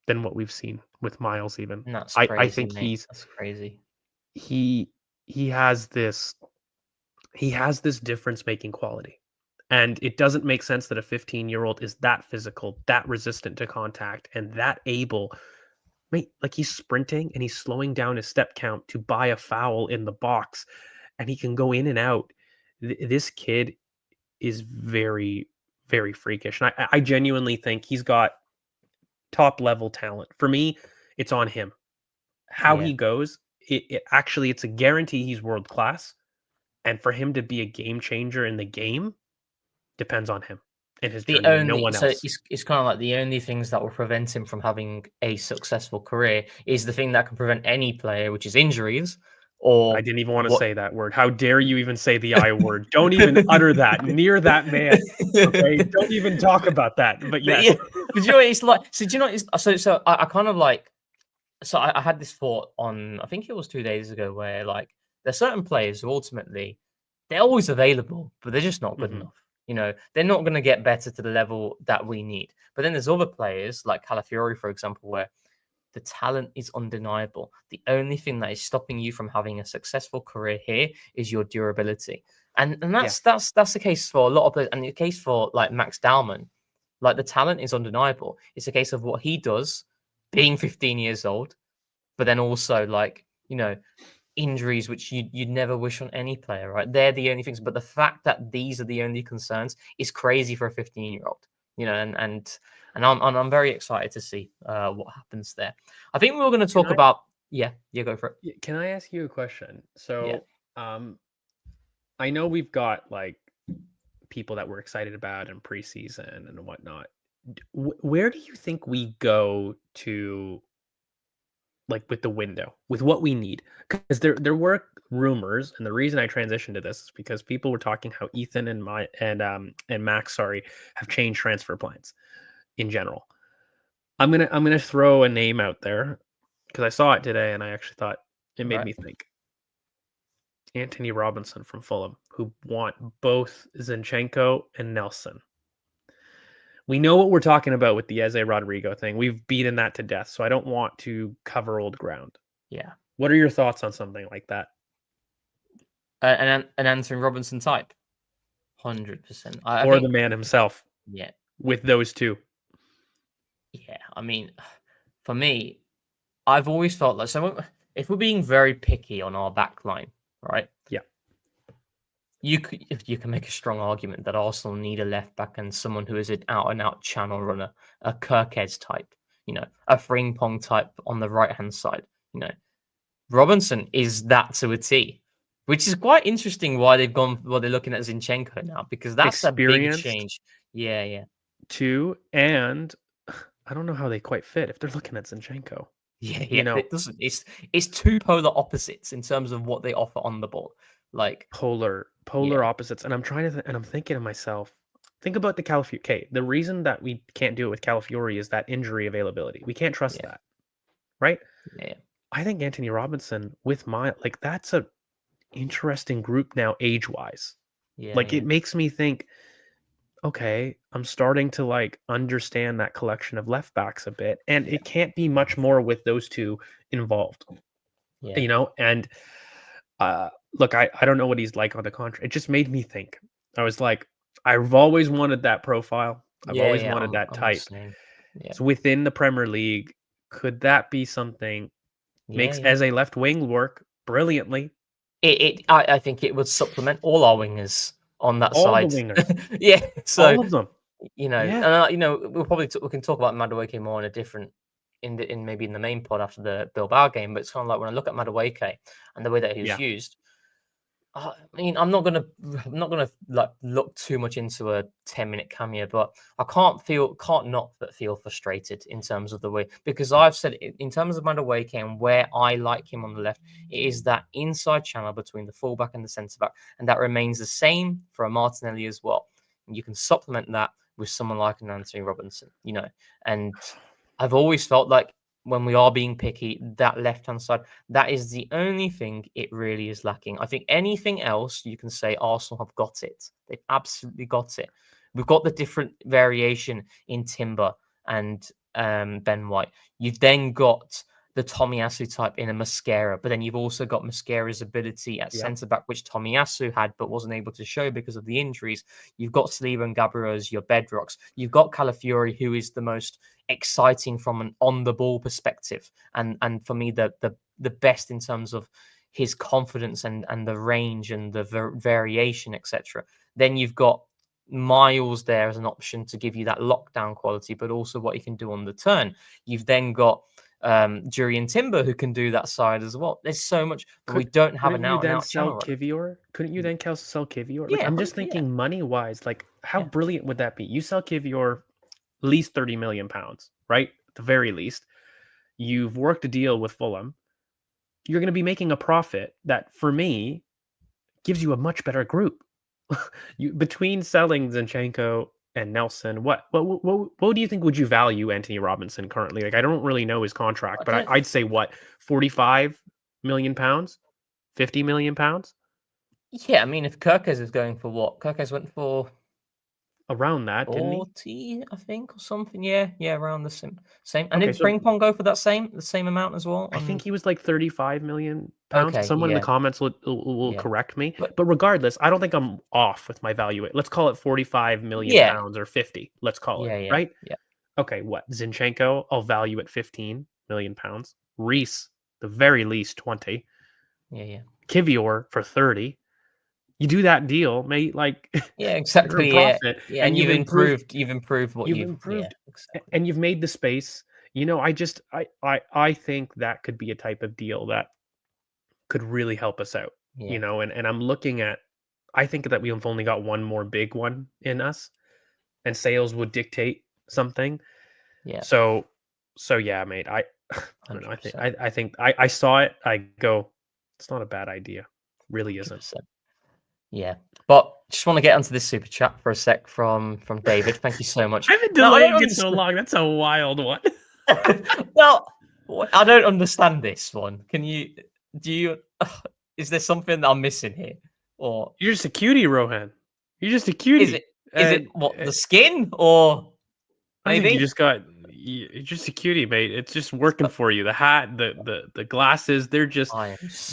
[SPEAKER 3] what we've seen with Miles. Even
[SPEAKER 2] And that's crazy,
[SPEAKER 3] I think
[SPEAKER 2] mate. That's crazy.
[SPEAKER 3] He has this difference making quality. And it doesn't make sense that a 15-year-old is that physical, that resistant to contact, and that able. Mate, like, he's sprinting and he's slowing down his step count to buy a foul in the box, and he can go in and out. This kid is very, very freakish. And I genuinely think he's got top-level talent. For me, it's on him. How he goes, it's a guarantee he's world-class. And for him to be a game changer in the game, depends on him and his journey, no one else.
[SPEAKER 2] So it's kind of like the only things that will prevent him from having a successful career is the thing that can prevent any player, which is injuries. Or
[SPEAKER 3] I didn't even want to say that word. How dare you even say the I word? Don't even utter that near that man. Okay, don't even talk about that. But yes,
[SPEAKER 2] but you know, it's like, so do you know? So I kind of like. So I had this thought on, I think it was 2 days ago, where like there's certain players who ultimately they're always available, but they're just not good enough. You know, they're not going to get better to the level that we need. But then there's other players like Calafiori, for example, where the talent is undeniable. The only thing that is stopping you from having a successful career here is your durability. And that's the case for a lot of players, and the case for like Max Dowman. Like, the talent is undeniable. It's a case of what he does, being 15 years old, but then also, like, you know, injuries, which you'd never wish on any player, right? They're the only things. But the fact that these are the only concerns is crazy for a 15-year-old, you know, and I'm very excited to see what happens there. I think we were going to talk about, go for it.
[SPEAKER 3] Can I ask you a question? So, I know we've got like people that we're excited about in preseason and whatnot. Where do you think we go to, like, with the window, with what we need? Because there were rumors, and the reason I transitioned to this is because people were talking how Ethan and Max, have changed transfer plans in general. I'm gonna throw a name out there because I saw it today and I actually thought it made me think. Anthony Robinson from Fulham, who want both Zinchenko and Nelson. We know what we're talking about with the Eze Rodrigo thing. We've beaten that to death, so I don't want to cover old ground.
[SPEAKER 2] Yeah.
[SPEAKER 3] What are your thoughts on something like that?
[SPEAKER 2] An Anthony Robinson type? 100%.
[SPEAKER 3] Or the man himself.
[SPEAKER 2] Yeah.
[SPEAKER 3] With those two.
[SPEAKER 2] Yeah. I mean, for me, I've always felt like, so if we're being very picky on our back line, right?
[SPEAKER 3] Yeah.
[SPEAKER 2] You can make a strong argument that Arsenal need a left back and someone who is an out-and-out channel runner, a Kirkez type, you know, a Frimpong type on the right-hand side. You know, Robinson is that to a T, which is quite interesting why they're looking at Zinchenko now, because that's a big change. Yeah.
[SPEAKER 3] Too, and I don't know how they quite fit if they're looking at Zinchenko.
[SPEAKER 2] Yeah. You know, it's two polar opposites in terms of what they offer on the ball. Like
[SPEAKER 3] polar opposites. And I'm trying to and I'm thinking to myself, think about the Calafiori. Okay, the reason that we can't do it with Calafiori is that injury availability. We can't trust that, right?
[SPEAKER 2] Yeah.
[SPEAKER 3] I think Anthony Robinson with that's a interesting group now, age-wise. It makes me think, okay, I'm starting to like understand that collection of left backs a bit, and it can't be much more with those two involved. You know, and look, I don't know what he's like on the contract. It just made me think. I was like, I've always wanted that profile. I've always wanted that
[SPEAKER 2] I'm
[SPEAKER 3] type.
[SPEAKER 2] listening. Yeah,
[SPEAKER 3] So within the Premier League, could that be something makes
[SPEAKER 2] yeah.
[SPEAKER 3] as a left wing work brilliantly?
[SPEAKER 2] I think it would supplement all our wingers on that
[SPEAKER 3] All the
[SPEAKER 2] side.
[SPEAKER 3] wingers,
[SPEAKER 2] Yeah, so
[SPEAKER 3] all of them. Yeah.
[SPEAKER 2] we can talk about Madueke more in a different in maybe in the main pod after the Bilbao game, but it's kind of like when I look at Madueke and the way that he was
[SPEAKER 3] Yeah.
[SPEAKER 2] used. I mean, I'm not gonna like look too much into a 10-minute cameo, but I can't not but feel frustrated in terms of the way, because I've said in terms of Madueke and where I like him on the left, it is that inside channel between the fullback and the centre back, and that remains the same for a Martinelli as well. And you can supplement that with someone like an Anthony Robinson, and I've always felt like when we are being picky, that left-hand side, that is the only thing it really is lacking. I think anything else, you can say Arsenal have got it. They've absolutely got it. We've got the different variation in Timber and Ben White. You've then got the Tomiyasu type in a Mascara, but then you've also got Mascara's ability at centre-back, which Tomiyasu had but wasn't able to show because of the injuries. You've got Saliba and Gabriel as your bedrocks. You've got Calafiori, who is the most exciting from an on-the-ball perspective, and for me, the best in terms of his confidence and the range and the variation, etc. Then you've got Miles there as an option to give you that lockdown quality, but also what he can do on the turn. You've then got Jurriën Timber, who can do that side as well. There's so much, but we don't have an out-and-out channel.
[SPEAKER 3] Couldn't you then sell Kivior?
[SPEAKER 2] Yeah,
[SPEAKER 3] I'm just thinking money-wise, like how
[SPEAKER 2] Yeah.
[SPEAKER 3] brilliant would that be? You sell Kivior at least £30 million, right? At the very least. You've worked a deal with Fulham. You're going to be making a profit that, for me, gives you a much better group. Between selling Zinchenko and Nelson, what do you think would you value Anthony Robinson currently? Like, I don't really know his contract, but I'd say what, £45 million, £50 million?
[SPEAKER 2] Yeah, I mean, if Kirkes is going for what? Kirkes went for
[SPEAKER 3] around that, didn't he?
[SPEAKER 2] 40, I think, or something. Yeah, around the same. And
[SPEAKER 3] Okay,
[SPEAKER 2] did
[SPEAKER 3] so
[SPEAKER 2] Frimpong go for the same amount as well?
[SPEAKER 3] I think he was like £35 million.
[SPEAKER 2] Okay,
[SPEAKER 3] Someone in the
[SPEAKER 2] yeah.
[SPEAKER 3] comments will correct me.
[SPEAKER 2] But
[SPEAKER 3] regardless, I don't think I'm off with my value. Let's call it £45 million
[SPEAKER 2] Yeah.
[SPEAKER 3] or 50. Let's call it,
[SPEAKER 2] yeah,
[SPEAKER 3] right?
[SPEAKER 2] yeah.
[SPEAKER 3] Okay, what? Zinchenko, I'll value at £15 million. Reese, the very least 20.
[SPEAKER 2] Yeah.
[SPEAKER 3] Kivior for 30. You do that deal, mate, like
[SPEAKER 2] Yeah, exactly.
[SPEAKER 3] you're a profit,
[SPEAKER 2] Yeah, and you've improved what you've
[SPEAKER 3] improved,
[SPEAKER 2] yeah, exactly.
[SPEAKER 3] and you've made the space. I think that could be a type of deal that could really help us out.
[SPEAKER 2] Yeah.
[SPEAKER 3] And I'm looking at, I think that we've only got one more big one in us, and sales would dictate something.
[SPEAKER 2] Yeah.
[SPEAKER 3] So yeah, mate. I don't know. I think I saw it. I go, it's not a bad idea. Really isn't.
[SPEAKER 2] 100%. Yeah. But just want to get onto this super chat for a sec from David. Thank you so much.
[SPEAKER 3] I've been delaying it so long. That's a wild one.
[SPEAKER 2] Well, I don't understand this one. Is there something that I'm missing here? Or
[SPEAKER 3] you're just a cutie, Rohan. You're just a cutie.
[SPEAKER 2] Is it what, the skin, or maybe?
[SPEAKER 3] I think you're just a cutie, mate. It's just working for you. The hat, the glasses, they're just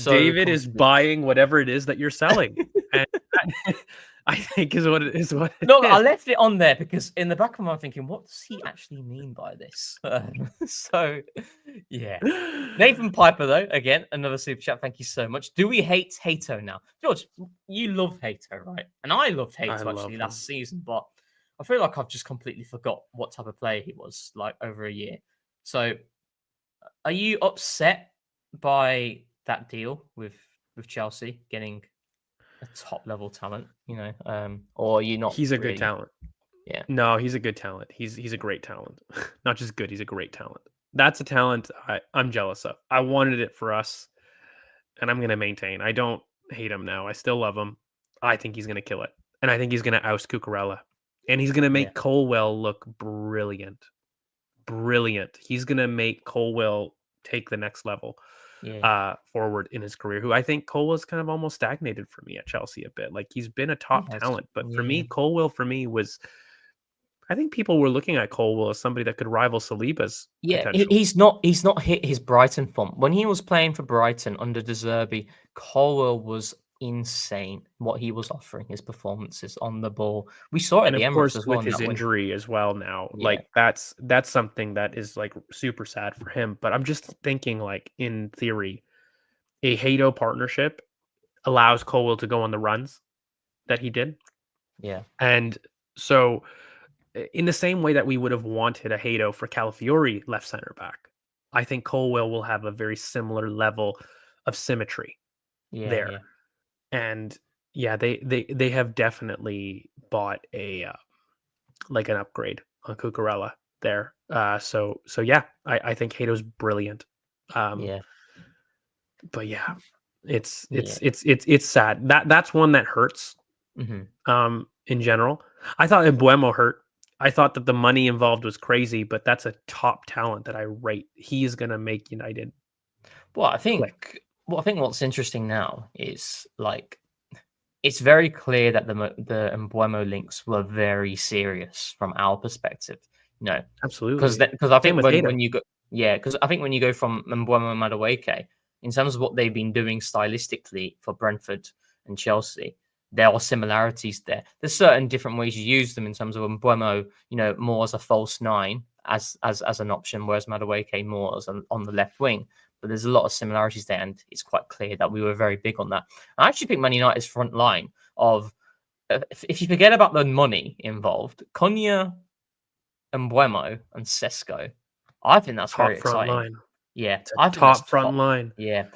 [SPEAKER 3] David is buying whatever it is that you're selling. And that, I think is what it is.
[SPEAKER 2] I left it on there because in the back of my mind, I'm thinking, what does he actually mean by this? So, yeah. Nathan Piper, though, again, another super chat. Thank you so much. Do we hate Hato now? George, you love Hato, right? And I loved Hato actually last season, but I feel like I've just completely forgot what type of player he was like over a year. So, are you upset by that deal with Chelsea getting a top level talent, or are you not?
[SPEAKER 3] He's a good talent.
[SPEAKER 2] Yeah.
[SPEAKER 3] No, he's a good talent. He's a great talent. Not just good, he's a great talent. That's a talent I'm jealous of. I wanted it for us, and I'm going to maintain. I don't hate him now. I still love him. I think he's going to kill it. And I think he's going to oust Cucurella. And he's going to make Colwell look brilliant. Brilliant. He's going to make Colwell take the next level forward in his career, who I think Colwell's kind of almost stagnated for me at Chelsea a bit. Like, he's been a top talent, but for me, Colwell was, I think people were looking at Colwell as somebody that could rival Saliba's potential.
[SPEAKER 2] He's not hit his Brighton form. When he was playing for Brighton under De Zerbi, Colwell was insane what he was offering, his performances on the ball. We saw it
[SPEAKER 3] And
[SPEAKER 2] at the
[SPEAKER 3] of
[SPEAKER 2] Emirates
[SPEAKER 3] course,
[SPEAKER 2] as well.
[SPEAKER 3] with his injury as well now,
[SPEAKER 2] Yeah.
[SPEAKER 3] like that's something that is like super sad for him. But I'm just thinking, like, in theory, a Hato partnership allows Colwill to go on the runs that he did.
[SPEAKER 2] Yeah.
[SPEAKER 3] And so in the same way that we would have wanted a Hato for Calafiori left center back, I think Colwill will have a very similar level of symmetry there.
[SPEAKER 2] Yeah.
[SPEAKER 3] And yeah, they have definitely bought a like an upgrade on Cucurella there. So yeah, I think Hato's brilliant.
[SPEAKER 2] Yeah.
[SPEAKER 3] But yeah, it's sad. That's one that hurts. In general, I thought Embuemo hurt. I thought that the money involved was crazy, but that's a top talent that I rate. He is gonna make United.
[SPEAKER 2] Well, I think what's interesting now is, like, it's very clear that the Embuemo links were very serious from our perspective. No,
[SPEAKER 3] absolutely,
[SPEAKER 2] because I think when you go, because I think when you go from Embuemo and Madueke, in terms of what they've been doing stylistically for Brentford and Chelsea, there are similarities there. There's certain different ways you use them in terms of Embuemo, more as a false nine as an option, whereas Madueke more as on the left wing. But there's a lot of similarities there, and it's quite clear that we were very big on that. I actually think Man United's front line of, if you forget about the money involved, Konya, Embuemo, and Sesko, I think that's
[SPEAKER 3] top
[SPEAKER 2] very
[SPEAKER 3] front
[SPEAKER 2] exciting.
[SPEAKER 3] line.
[SPEAKER 2] Yeah,
[SPEAKER 3] I think top front line.
[SPEAKER 2] Yeah,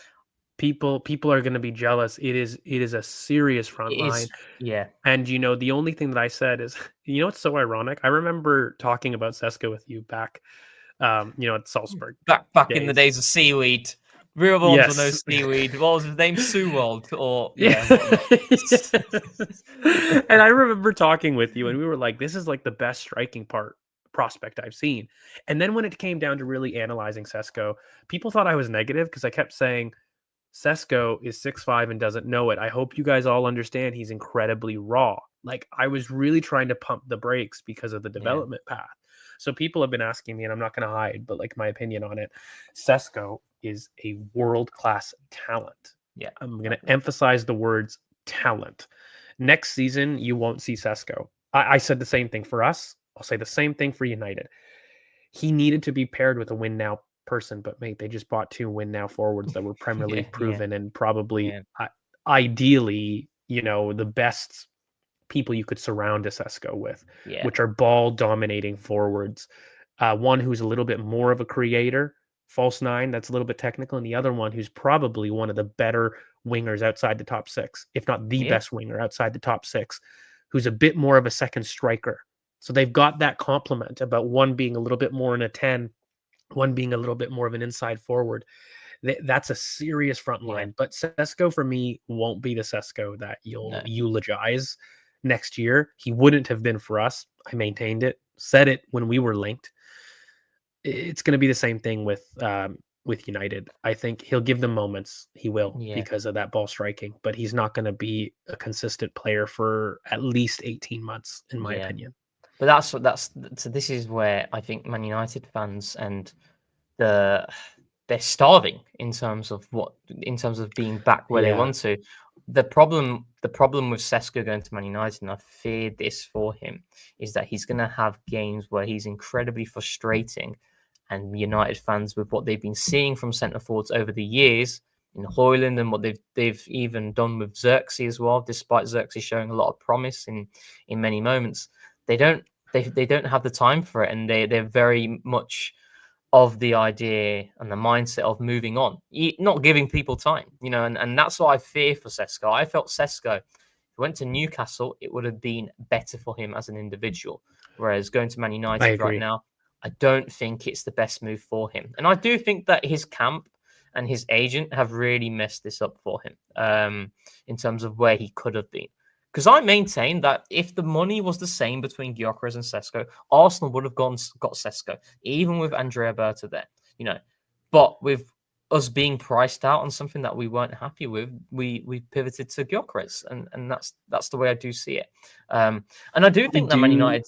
[SPEAKER 3] people are going to be jealous. It is a serious front line.
[SPEAKER 2] Yeah,
[SPEAKER 3] and the only thing that I said is, it's so ironic. I remember talking about Sesko with you back, at Salzburg.
[SPEAKER 2] Back in the days of seaweed. Real ones
[SPEAKER 3] yes.
[SPEAKER 2] with no seaweed. What was his name? Suwald, or
[SPEAKER 3] And I remember talking with you, and we were like, "This is like the best striking prospect I've seen." And then when it came down to really analyzing Sesko, people thought I was negative because I kept saying Sesko is 6'5" and doesn't know it. I hope you guys all understand he's incredibly raw. Like, I was really trying to pump the brakes because of the development path. So people have been asking me, and I'm not going to hide, but like my opinion on it. Sesko is a world-class talent.
[SPEAKER 2] Yeah.
[SPEAKER 3] I'm going to emphasize the words talent. Next season, you won't see Sesko. I said the same thing for us. I'll say the same thing for United. He needed to be paired with a win now person, but mate, they just bought 2 win now forwards that were Premier League proven and probably ideally, the best people you could surround a Sesko with, which are ball dominating forwards. One who's a little bit more of a creator, false nine, that's a little bit technical, and the other one who's probably one of the better wingers outside the top 6, if not the best winger outside the top 6, who's a bit more of a second striker. So they've got that complement about one being a little bit more in a 10, one being a little bit more of an inside forward. That's a serious front line. But Sesko, for me, won't be the Sesko that you'll eulogize next year. He wouldn't have been for us. I maintained it, said it when we were linked. It's going to be the same thing with United. I think he'll give them moments. He will, because of that ball striking. But he's not going to be a consistent player for at least 18 months, in my opinion.
[SPEAKER 2] But so this is where I think Man United fans and they're starving in terms of being back where they want to. The problem with Sesko going to Man United, and I fear this for him, is that he's going to have games where he's incredibly frustrating, and United fans, with what they've been seeing from centre forwards over the years in Højlund and what they've even done with Xerxes as well, despite Xerxes showing a lot of promise in many moments. They don't have the time for it, and they're very much of the idea and the mindset of moving on, not giving people time, and that's what I fear for Sesko. I felt Sesko, if he went to Newcastle, it would have been better for him as an individual, whereas going to Man United right now, I don't think it's the best move for him. And I do think that his camp and his agent have really messed this up for him, in terms of where he could have been. Because I maintain that if the money was the same between Gyökeres and Sesko, Arsenal would have got Sesko, even with Andrea Berta there, But with us being priced out on something that we weren't happy with, we pivoted to Gyökeres, and that's the way I do see it. And I do think that Man United,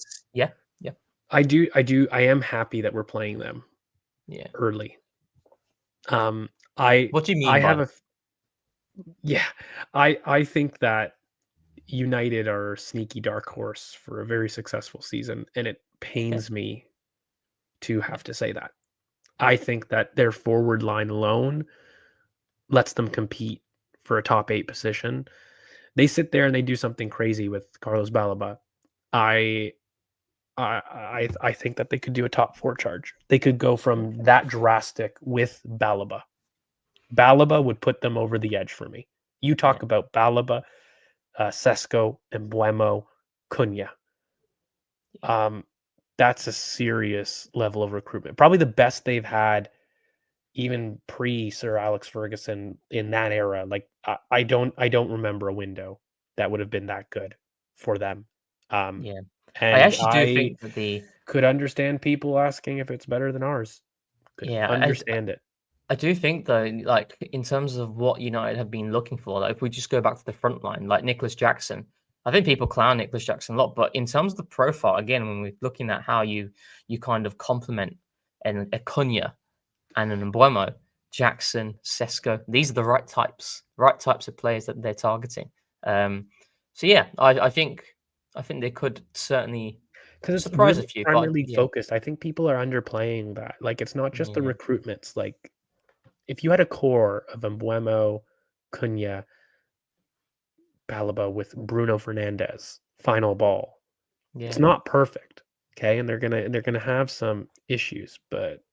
[SPEAKER 3] I am happy that we're playing them, early.
[SPEAKER 2] What do you mean?
[SPEAKER 3] Yeah, I think that United are a sneaky dark horse for a very successful season, and it pains me to have to say that. I think that their forward line alone lets them compete for a top 8 position. They sit there and they do something crazy with Carlos Balaba. I think that they could do a top 4 charge. They could go from that drastic with Balaba. Balaba would put them over the edge for me. You talk about Balaba, Sesko, Embuemo, Cunha. That's a serious level of recruitment. Probably the best they've had even pre Sir Alex Ferguson in that era. Like I don't remember a window that would have been that good for them.
[SPEAKER 2] I
[SPEAKER 3] And
[SPEAKER 2] actually do think that
[SPEAKER 3] could understand people asking if it's better than ours. Could understand it.
[SPEAKER 2] I do think though, like in terms of what United have been looking for, like if we just go back to the front line, like Nicholas Jackson, I think people clown Nicholas Jackson a lot, but in terms of the profile, again, when we're looking at how you kind of complement a Cunha and an Embuemo, Jackson, Sesko, these are the right types of players that they're targeting. So yeah, I think they could certainly surprise a few.
[SPEAKER 3] Premier League focused. I think people are underplaying that. Like it's not just the recruitments. Like if you had a core of Embuemo, Cunha, Balaba with Bruno Fernandes, final ball. It's not perfect. Okay, and they're gonna have some issues, but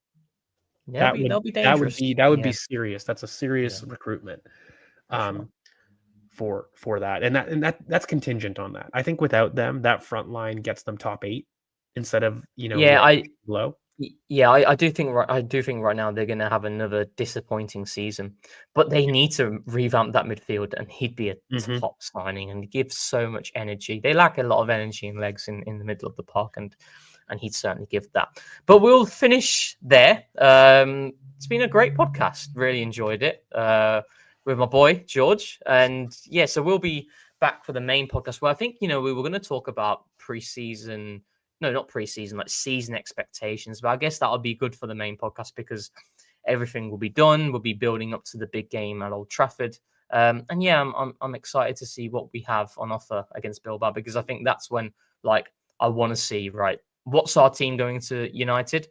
[SPEAKER 3] that would be serious. That's a serious recruitment. For that. And that's contingent on that. I think without them, that front line gets them top 8 instead of, low.
[SPEAKER 2] Yeah, I do think right now they're going to have another disappointing season, but they need to revamp that midfield, and he'd be a top signing and give so much energy. They lack a lot of energy and legs in the middle of the park, and he'd certainly give that. But we'll finish there. It's been a great podcast. Really enjoyed it with my boy George, and so we'll be back for the main podcast. Well, I think we were going to talk about preseason. No, not preseason, like season expectations. But I guess that'll be good for the main podcast because everything will be done. We'll be building up to the big game at Old Trafford. I'm excited to see what we have on offer against Bilbao, because I think that's when, like, I want to see, right, what's our team going to United?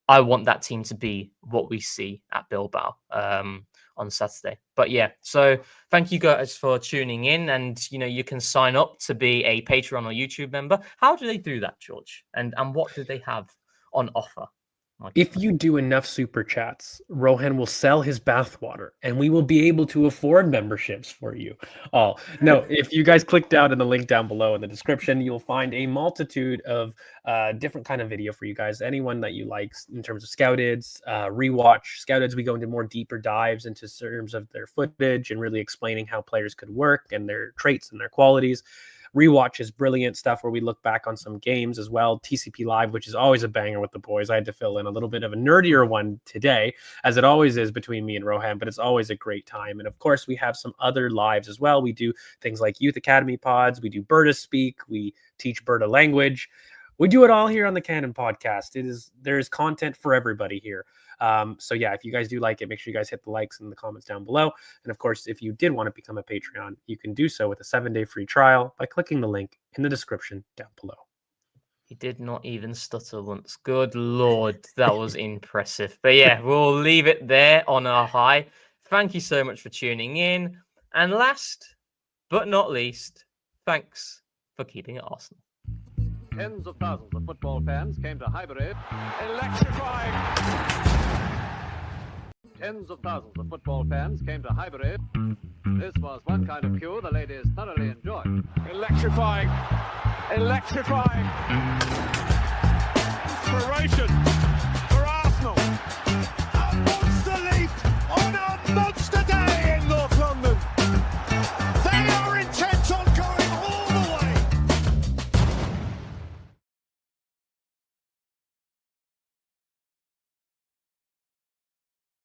[SPEAKER 2] I want that team to be what we see at Bilbao on Saturday. But so thank you guys for tuning in, and you can sign up to be a Patreon or YouTube member. How do they do that, George? And what do they have on offer?
[SPEAKER 3] If you do enough super chats, Rohan will sell his bathwater, and we will be able to afford memberships for you all. No, if you guys click down in the link down below in the description, you'll find a multitude of different kind of video for you guys. Anyone that you like in terms of Scouteds, rewatch Scouteds. We go into more deeper dives into terms of their footage and really explaining how players could work and their traits and their qualities. Rewatch is brilliant stuff where we look back on some games as well. TCP Live, which is always a banger with the boys. I had to fill in a little bit of a nerdier one today, as it always is between me and Rohan, but it's always a great time. And of course, we have some other lives as well. We do things like Youth Academy pods. We do Berta Speak. We teach Berta language. We do it all here on the Cannon Podcast. There's content for everybody here. So if you guys do like it, make sure you guys hit the likes and the comments down below. And of course, if you did want to become a Patreon, you can do so with a 7-day free trial by clicking the link in the description down below.
[SPEAKER 2] He did not even stutter once. Good Lord, that was impressive. But we'll leave it there on our high. Thank you so much for tuning in. And last but not least, thanks for keeping it Arsenal.
[SPEAKER 1] Tens of thousands of football fans came to Highbury.
[SPEAKER 4] Electrifying.
[SPEAKER 1] Tens of thousands of football fans came to Highbury. This was one kind of queue the ladies thoroughly enjoyed.
[SPEAKER 4] Electrifying. Electrifying. Inspiration.